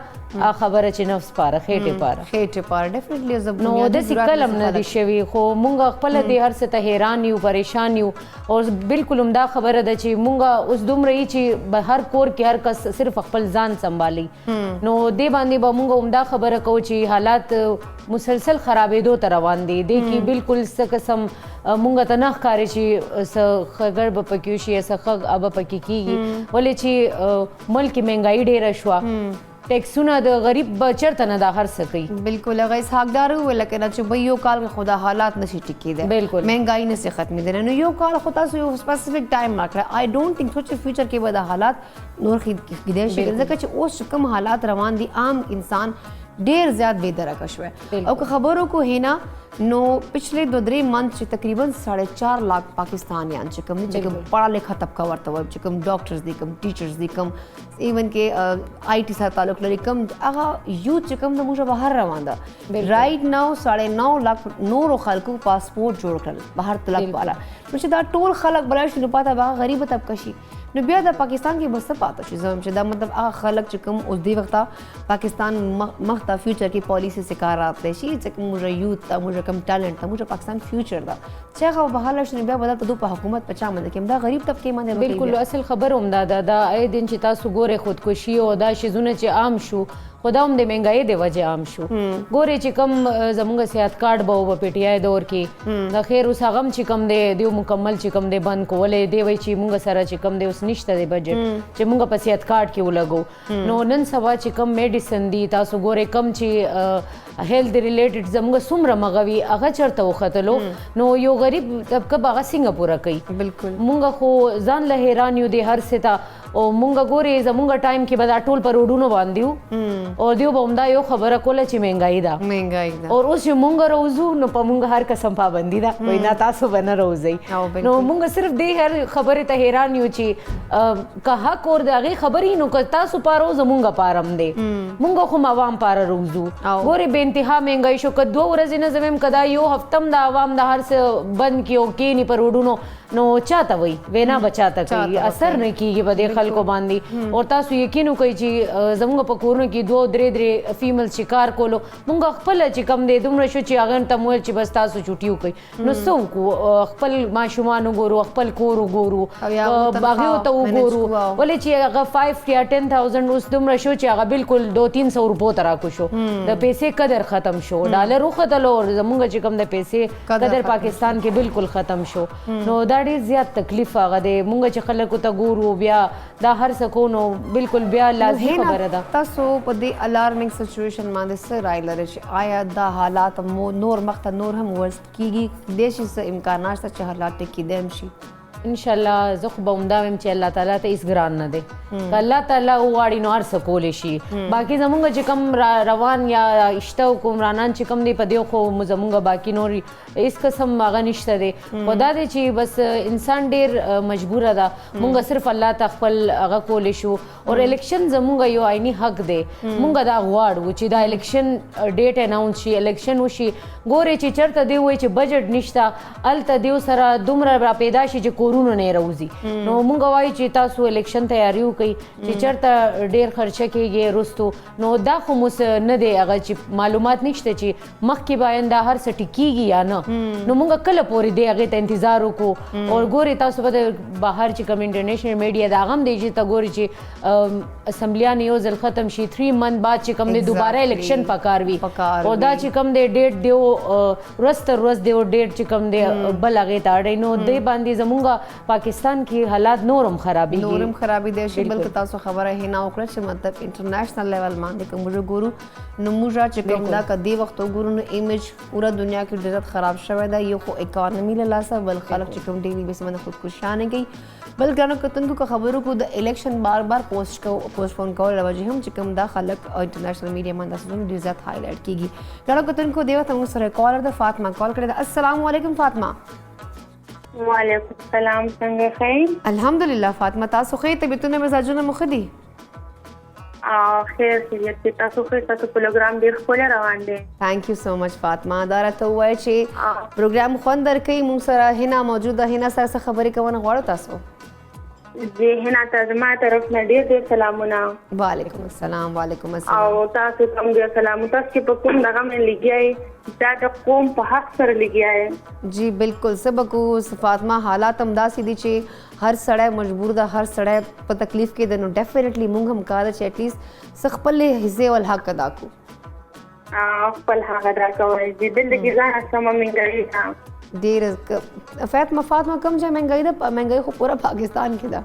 خبره چې نفس پاره خېټې پاره ډیفینیټلی زه نو داسې کلم نه دي شوي خو مونږ خپله دې هر څه ته حیران یو پریشان یو او بالکل همدا خبره ده چې مونږ اوس دومره یي چې هر کور کې هر کس صرف خپل ځان سنبالي نو دې باندې به مونږ همدا خبره کوو چې حالات مسلسل خرابېدو ته روان دي دې کې بالکل څه قسم مونږ ته نه ښکاري چې څه ښه به پکې وشي څه ښه به پکې کېږي ولې چې ملک کې مهنګایي ډېره شوه ټیکسونه د غریب چرته نه دا هر څه کوي بالکل هغه اسحاقدار وویل کنه چې به یو کال کې خدا حالات نشي ټیکېدی بالکل مهنګایي نشي ختمېدلی نو یو کال خو تاسو یو سپیسیفک ټایم راکړی آی ډونټ تھنک سو چې فیوچر کې به دا حالات نور کېدی شي ځکه چې اوس کوم حالات روان دي عام انسان ډیر زیات بے درکه شوی او که خبرو کو هینا نو پچھلے 2-3 منتھ چې تقریبا 4.5 لاکھ پاکستانیان چې کوم چې پڑھا لکھا طبقه ورته وایي چې کوم ډاکټرز دي کوم ټیچرز دي کوم ایون کې آی ټي سره تعلق لري کوم هغه یوت چې کوم د موږ بهر روان ده رائټ ناو 9.5 لاکھ نورو خلکو پاسپورت جوړ کړل بهر تلک والا نو چې دا ټول خلک بلای شي نو پاته به غریب طبقه شي نو بیا د پاکستان کې بس پاته شي زم چې دا مطلب هغه خلک چې کوم اوس دی وخت پاکستان مخ ته فیوچر کې پالیسی سے کار راتلی شي چې کوم موږ یوت ته موږ کوم ټالنټ ته موږ پاکستان فیوچر ده چې هغه به حاله شي بیا بدل ته په حکومت په چا باندې کې دا غریب طبقه باندې بالکل اصل خبر هم دا اې دین چې تاسو ګوره خودکشي او دا شیزونه چې عام شو خدا هم د مهنګای د وجه عام شو ګورې چې کم زمونږ صحت کارت به په پی ټی آی دور کې د خیر اوس هغه چې کم دی دیو مکمل چې کم دی بند کولې دی وای چې مونږ سره چې کم دی اوس نشته دی بجټ چې مونږ په صحت کارت کې ولګو نو نن سبا چې کم میډیسن دی تاسو ګورې کم چې هیلث ریلیټډ زموږ څومره مغوي هغه چرته وختلو نو یو غریب طبقه باغه څنګه پوره کوي بالکل مونږ خو ځان له حیران یو دی هر څه ته او مونږ ګورې زمونږ ټایم کې به دا ټول په روډونو باندې وو او دیو به همدا یو خبره کوله چې مهنګایي ده مهنګای ده او اوس چې مونږ روزو نو په مونږ هر قسم پابندي ده وای نه تاسو به نه روزئ نو مونږ صرف دې هر خبرې ته حیران یو چې که حق اور د هغې خبرې نو که تاسو پاره زمونږ پارم دی مونږ خو عوام پاره روزو ګورې بې انتها مهنګایي شو که 2 ورځې نه زمیم که دا یو هفتم د عوام د هر څه بند کړي او کښېني په روډونو نو چاته وایي وینا به چاته کوي اثر نه کېږي په دې خلکو باندې او تاسو یقین وکړئ چې زموږ په کورونو کې 2-3 فیمل شکار کولو مونږ خپله چې کم دی دومره شو چې هغې ته مو ویل چې بس تاسو چوټي وکړئ نو څه وکړو خپل ماشومان وګورو خپل کور وګورو هغې ته وګورو ولې چې هغه 5 یا 10,000 اوس دومره شو چې هغه بالکل 200-300 روپو ته راکو شو د پیسې قدر ختم شو ډالر وختلو او زموږ چې کم د پیسې قدر پاکستان کې بالکل ختم شو نو دا ډېر زیات تکلیف هغه دی مونږ چې خلکو ته ګورو بیا دا هر څه کو نو بالکل بیا لازمي خبره ده تاسو په دې الارمنګ سچویشن باندې څه رای لرئ چې آیا دا حالات نور مخته نور هم ورست کیږي دې شي څه امکانات شته چې حالات ټیکېدی هم شي انشاءالله زه خو به همدا وایم چې الله تعالی ته هېڅ ګران نه دی که الله تعالی وغواړي نو هر څه کولی شي باقي زمونږ چې کوم روان یا شته حکمرانان چې کوم دی په دې خو زمونږ باقي نور هېڅ قسم هغه نشته دی خو دا دی چې بس انسان ډېر مجبوره ده مونږ صرف الله ته خپل هغه کولی شو او الیکشن زمونږ یو عیني حق دی مونږ دا غواړو چې دا الیکشن ډیټ اناونس شي الیکشن وشي ګورې چې چېرته دی وایي چې بجټ نشته هلته دیو سره دومره راپیدا شي چې کورونو نه روزي نو مونږ وایو چې تاسو الیکشن تیاری وکړئ چې چېرته ډېر خرچه کېږي وروستو نو دا خو مو نه دی هغه چې معلومات نشته چې مخکې به آینده هر څه ټیکېږي یا نه نو مونږ کله پورې دی هغې ته انتظار وکړو او ګورې تاسو به د بهر چې کوم انټرنیشنل میډیا د هغه هم دی چې ته ګورې چې اسمبلیان یو ځل ختم شي 3 منت بعد چې کوم دی دوباره الیکشن پکار وي او دا چې کوم دی ډیټ دیو ورځ تر ورځ دیو ډیټ چې کوم دی بل هغې ته اړی نو دې باندې زمونږ پاکستان کې حالات نورم خرابي دی شي بلکې تاسو خبره هی نه وکړه چې مطلب انټرنیشنل لیول باندې که موږ ګورو نو موږ چې کوم دا که دې وخت وګورو نو ایمیج پوره دنیا کې ډېر زیات خراب شوی دی یو خو اکانومي له لاسه بل خلک چې کوم ډیلی بیس باندې خودکشیانې کوي بل ګرانو کتونکو که خبرو کو د الیکشن بار بار پوسټپون کول له وجې هم چې کوم دا خلک انټرنیشنل میډیا باندې تاسو ډېر زیات هایلایټ کېږي ګرانو کتونکو دې وخت موږ سره کالر ده فاطمه کال کړې ده السلام علیکم فاطمه وعلیکم السلام څنګه ښه الحمدلله فاطمه تاسو ښه طبیعتونه مزاجونه مو ښه دي خیر خیریت دی تاسو ښه تاسو پروګرام ډېر ښکلی روان دی تھینک یو سو مچ فاطمه دا راته ووایه چې پروګرام خوند درکوي موږ سره هنا موجوده هنا سره څه خبرې کونه غواړو تاسو جی هنا ته زما طرف نه ډېر سلامونه وعلیکم السلام وعلیکم السلام او تاسو کوم ډېر سلام تاسو چې په کوم دغه مې لګیا یې دا د قوم په حق سره لګیا یې جی بالکل سبق فاطمه حالات هم داسې دي چې هر سړی مجبور ده هر سړی په تکلیف کې ده نو ډیفینیټلی موږ هم کار چې ایټ لیست څه خپل حصې ول حق ادا کړو خپل حق ادا کوئ چې دلته کې ځان سمه مهنګایي ده ډېر فاطمه کوم ځای مهنګایي ده مهنګایي خو پوره پاکستان کې ده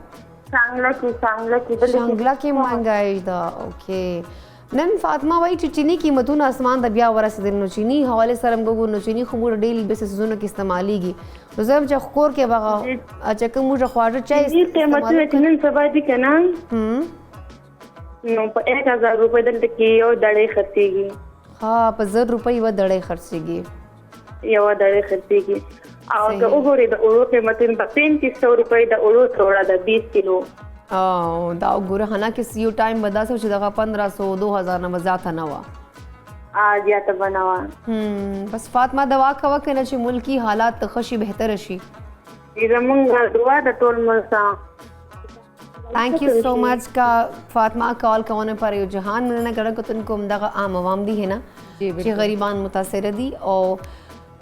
شانګله کې مهنګایي ده اوکې نن فاطمه وایي چې چینی قیمتونه اسمان ته بیا ورسېدل نو چینی حوالې سره هم ګورو نو چینی خو موږ ډیلی بیسیسونو کې استعمالیږي نو زه هم چې کور کې به چې کوم موږ خواږه چای قیمتونه چې نن سبا دي که نه نو په 1000 روپۍ دلته کې یو دړۍ خرڅېږي ها په 1000 روپۍ یوه دړۍ خرڅېږي یوه دړۍ خرڅېږي او که وګورې د اوړو قیمتونه به 3500 روپۍ د اوړو توړه ده 20 کیلو دا وګوره حالانکې یو ټایم به داسې و چې دغه 1500-2000 نه به زیاته نه وه زیاته به نه وه بس فاطمه دعا کوه که نه چې ملکي حالات ښه شي بهتره شي زمونږ دعا د ټول ملک تھینک یو سو مچ کا فاطمہ کال کونے پر یو جہان میں نے کہا کہ تن کو دغه عام عوام دی ہے نا چې غریبان متاثر دي او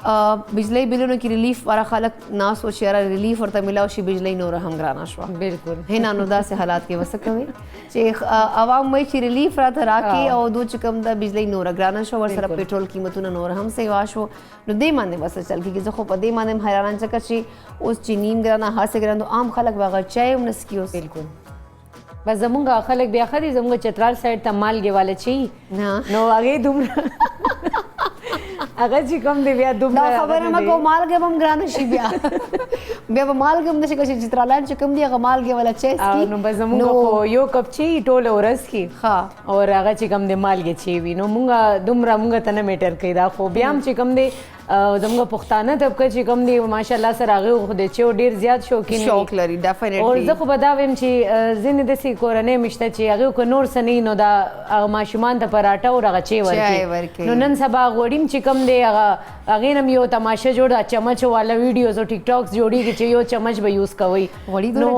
بجلی بلونو کې ریلیف واره خلک ناس او چې ریلیف ورته ملاو شي بجلی نور هم ګرانه شوه بالکل هینا نو داسې حالات کې وسه کوي چې عوام وایي چې ریلیف راته راکړي او دو چې کوم د بجلی نور ګرانه شوه ورسره پېټرول قیمتونه نور هم سیوا شو نو دې باندې وسه چل کېږي زه خو په دې باندې هم حیران ځکه چې اوس چې نیم ګرانه هسې ګرانه نو عام خلک به هغه چای هم نه څکي اوس بالکل بس زمونږ خلک بیا ښه دي زمونږ چترال سایډ ته مالګې والا چي نو هغې دومره هغه چې کوم دی بیا دومره دا خبره مه کوه مالګه به هم ګرانه شي بیا به مالګه هم نشي کولی چې چترالان چې کوم دي هغه مالګې والا چای څکي نو بس زمونږ خو یو کپ چي ټوله ورځ کې ښه او هغه چې کوم دی مالګې چي وي نو مونږ دومره مونږ ته نه میټر کوي دا خو بیا هم چې کوم دی زموږ پښتانه طبقه چې کوم دی ماشاءالله سره هغې خو د چیو ډېر زیات شوقین شوق لري او ډیفینیټلی زه خو به دا وایم چې ځینې داسې کورنۍ مې شته چې هغې که نور څه نه وي نو دا هغه ماشومان ته پراټه او هغه چای ورکوي نو نن سبا غوړي چې کوم دی هغې نه م یو تماشه جوړ ده چمچ والا ویډیوز او ټیک ټاکس جوړېږي چې یو چمچ به یوز کوئ نو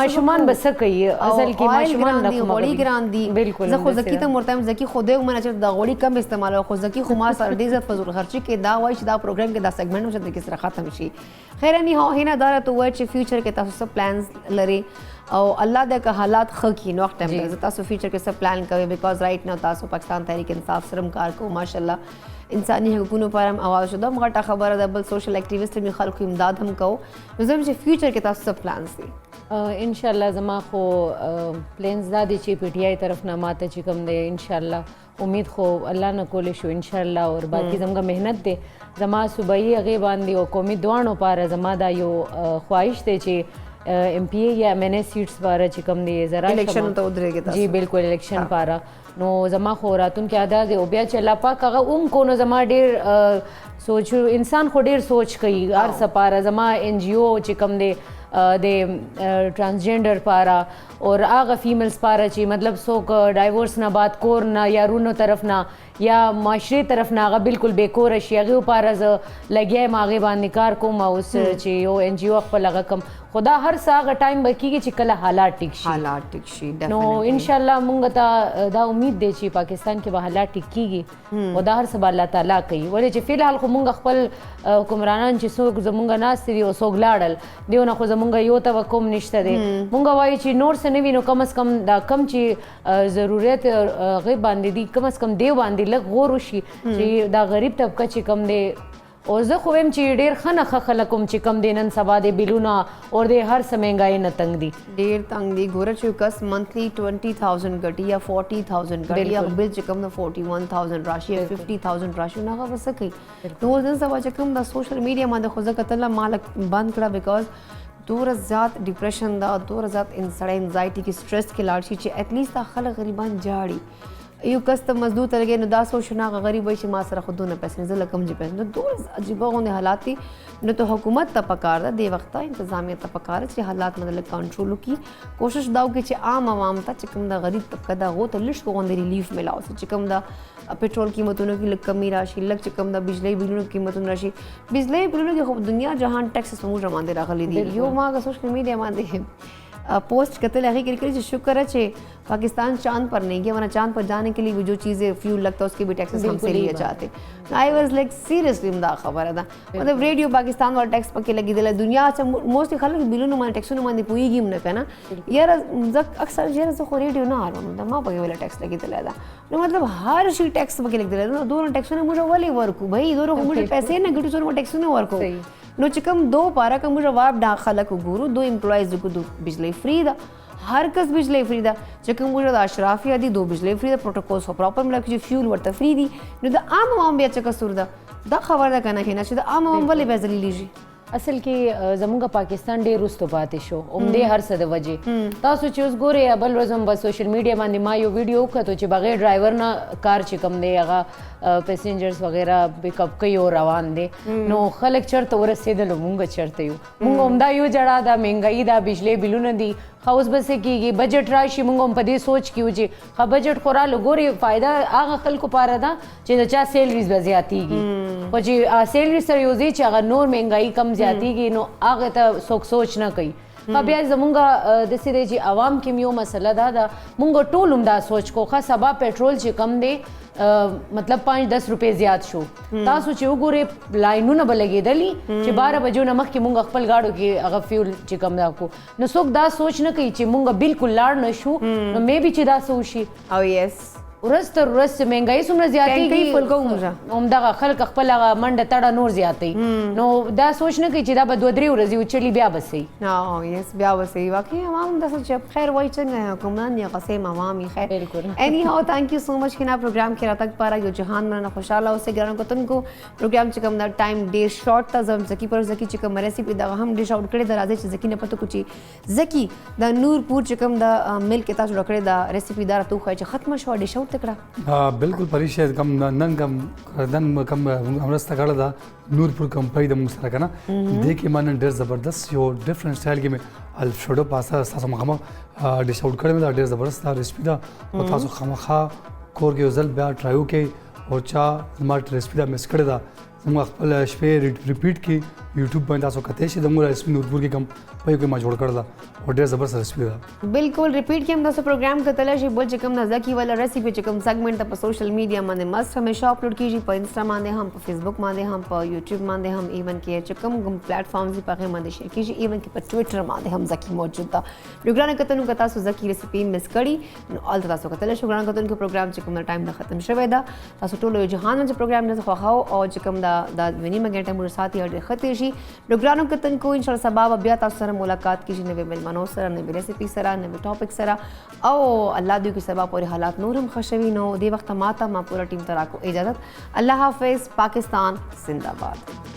ماشومان به څه کوي اصل کې ماشومان نه غوړي ګران دي بالکل زه خو زکي ته ورته وایم زکي خو دې ومنه چې دا غوړي کم استعمالوه خو زکي خو ما سره ډېر زیات فضول خرچي کې دا وایي چې دا پروګرام کې دا سیګمنټ هم چې د سره ختم شي خیر نی هو هینا داره تو وایي چې فیوچر کې تاسو څه پلانز لري او الله دې که حالات ښه کړي نو وخت ټایم تاسو فیوچر کې څه پلان کوئ بیکاز رائټ نو تاسو پاکستان تحریک انصاف سره کار کوو ماشاءالله انساني حقوقونو پر هم اواز شو دا غټه خبره ده بل سوشل اکټیویسټ هم خلکو امداد هم کوو نو زم چې فیوچر کې تاسو څه پلانز دي ان شاء الله زما خو پلانز دا دي چې پی ټی آی طرف نه ماته چې کوم دی ان شاء الله امید خو الله نه کولی شو ان شاء الله اور باقي زموږ مهنت دی زما صوبایي هغې باندې او قومي دواړو پاره زما دا یو خواهش دی چې ایم پی اے یا ایم این اے سیټس پاره چې کوم دی زرا الیکشن ته ودرېږي تاسو جی بالکل الیکشن پاره نو زما خو راتلونکي ادا دی او بیا چې الله پاک هغه اوم کو نو زما ډېر سوچ انسان خو ډېر سوچ کوي هر څه پاره زما این جی او چې کوم دی د ټرانسجنډر پاره اور هغه فیمیلز پاره چې مطلب څوک ډایورس نه بعد کور نه یا رونو طرف نه یا معاشري طرف نه هغه بالکل بېکوره شي هغې پاره زه لګیا یم هغې باندې کار کوم اوس چې یو این جی او خپل هغه کم خو دا هر څه هغه ټایم به کېږي چې کله حالات ټیک شي نو انشاءالله مونږ ته دا امید دی چې پاکستان کې به حالات ټیک کېږي او دا هر څه به الله تعالی کوي ولې چې فی الحال خو مونږ خپل حکمرانان چې څوک زمونږ ناست دي او څوک لاړل دیو نه خو زمونږ یو توقع هم نشته دی مونږ وایو چې نور څه نه وي نو کم از کم دا کم چې ضرورت هغې باندې دي کم از کم دی باندې لږ غور وشي چې دا غریب طبقه چې کم دی او زه خو ویم چې ډېر ښه نه ښه خلک هم چې کم دی نن سبا د بیلونه اور د هر څه مهنګایي نه تنګ دي ډېر تنګ دي ګوره چې کس منتھلی 20,000 ګټي یا 40,000 ګټي یا بل چې کم د 41,000 راشي یا 50,000 راشي نو هغه څه کوي نو نن سبا چې کم د سوشل میډیا باندې خو زه کتل مالک بند کړه بیکاز دومره زیات ډپریشن دا دومره زیات سړی انزایټي کې سټرس کې لاړ شي چې اټلیسټ دا خلک غریبان جاړي یو کس ته مزدور ته لګی نو دا سوچ نو هغه غریب وایي چې ما سره خو دونه پیسې نه زه له کم پیسې نو دومره عجیبه غوندې حالات دي نو ته حکومت ته پکار ده دې وخته انتظامیه ته پکار چې حالات مطلب کنټرول وکړي کوشش دا وکړي چې عام عوام ته چې کوم د غریب طبقه ده هغو ته لږ غوندې ریلیف میلاو چې کوم د پټرول قیمتونو کې لږ کمی راشي لږ چې کوم د بجلی بلونو قیمتونه راشي بجلی بلونو کې خو دنیا جهان ټیکسس موږ باندې راغلي دي یو ما هغه سوشل میډیا باندې پوسٹ کتل ہے کہ شکر ہے پاکستان چاند پر نہیں گیا ورنہ چاند پر جانے کے لیے جو چیزیں فیول لگتا ہے اس کے بھی ٹیکسز ہم سے لیے جاتے آئی واز لائک سیریسلی دا خبر ہے مطلب ریڈیو پاکستان والا ٹیکس پکے لگی دل دنیا موسٹلی خلک بلونو باندې ټیکسونو باندې پوهیږي هم نه که نه یاره اکثر یاره زه خو ریډیو نه اورم دا ما پکې ولا ټیکس لګېدلی ده نو مطلب هر شي ټیکس پکې لګېدلی ده نو دونه ټیکسونه موږ ولې ورکو بھائی دونه خو موږ پیسې نه ګټو څومره ټیکسونه ورکو نو چې کوم دو پاره که موږ واب دا خلک وګورو دو امپلایز کو دو بجلی فری ده هر کس بجلی فری ده چې کوم موږ د اشرافیه دي دو بجلی فری ده پروټوکولز خو پراپر مطلب چې فیول ورته فری دي نو د عام عوام بیا څه قصور ده دا خبر ده که نه چې د عام عوام ولې بیا ذلیلیږي اصل کې زمونږ پاکستان ډېر وروسته پاتې شو همدې هر څه د وجې تاسو چې اوس ګورئ بل ورځ هم په سوشل میډیا باندې ما یو ویډیو وکتو چې بغیر ډرایور نه کار چې کوم دی هغه پیسنجرز وغیره پک اپ کوي او روان دی نو خلک چېرته ورسېدلو مونږ چېرته یو مونږ همدا یو جړه ده مهنګایي ده بجلی بلونه دي ښه اوس به څه کېږي بجټ راشي مونږ هم په دې سوچ کې یو چې ښه بجټ خو راله ګورې فایده هغه خلکو پاره ده چې د چا سیلریز به زیاتېږي خو چې سیلری سره یو ځای چې هغه نور مهنګایي کم زیاتېږي نو هغې ته څوک سوچ نه کوي بیا زمونږ داسې دی چې عوام کې یو مسله دا ده مونږ ټول هم دا سوچ کو ښه سبا پټرول چې کم دی مطلب 5-10 روپے زیات شو تاسو چې وګورئ لاینونه به لګېدلي چې 12 بجو نه مخکې مونږ خپل ګاډو کې هغه فیول چې کوم دا کو نو څوک دا سوچ نه کوي چې مونږ بالکل لاړ نه شو نو مې بي چې دا څه وشي او یس ورځ تر ورځ مهنګاي څومره زیاتېږي همدغه خلک خپل هغه منډه تړه نور زیاتوي نو دا سوچ نه کوي چې دا به 2-3 ورځې وچلي بیا به صحیح او یس بیا به صحیح واقعي عوام داسې چې خیر وایي څنګه حکومت یا قسم عوامي خیر بالکل اینی هاو تھینک یو سو مچ کنا پروگرام کې راتګ پاره یو جهان مننه خوشاله اوسه ګرانو کتونکو پروگرام چې کوم دا ټایم ډیر شارټ تا زم زکی پر زکی چې کوم ریسیپي دا هم ډیش آوټ کړي درازه چې زکی نه پته کوچی زکی دا نورپور چې کوم دا ملک تاسو ډکړي دا ریسیپي دا تو خو چې ختم شو ډیش آوټ تکړه بالکل پریشه کم نن کم امرسته کړه دا نورپور کمپنی د موږ سره کنه د کې مان ډېر زبردست یو ډیفرنٹ سټایل کې مې الفریډو پاستا تاسو مخه ډیش آوټ کړم دا ډېر زبردست ریسپی دا او تاسو خامخا کور کې ځل بیا ټرایو کې او چا زما ریسپی دا مس کړی دا زما خپل شپې ریپیټ کې یوټیوب باندې تاسو کته شي د موږ ریسپی نورپور کې کم په یو کې ما جوړ کړل دا او ډېر زبردست ریسپی دا بالکل ریپیټ کې هم تاسو پروګرام کتل شي بول چې کوم نزدکی والا ریسیپي چې کوم سیگمنٹ په سوشل میډیا باندې مست همیشه اپلوډ کیږي په انسټا باندې هم په فیسبوک باندې هم په یوټیوب باندې هم ایون کې چې کوم پلیټ فارمز په هغه باندې شیر کیږي ایون کې په ټوئیټر باندې هم زکی موجود ده پروګرام کتنو کتا سو زکی ریسیپي مس کړي نو ال تاسو کتل شي پروګرام کتنو پروګرام چې کوم ټایم د ختم شوی دا تاسو ټول یو جهان چې پروګرام نه خوښاو او چې کوم دا ونی مګنټه مور ساتي اړ خته شي پروګرام کتنو ان شاء الله سبا بیا تاسو سره ملاقات کیږي نوې ملمنو سره نوې ریسیپي سره نوې ټاپک سره او الله دې کې سبا پورې حالات نور هم خوشوي نو دې وخت ماته ما پورا ټیم ترا کو اجازت الله حافظ پاکستان زندہ باد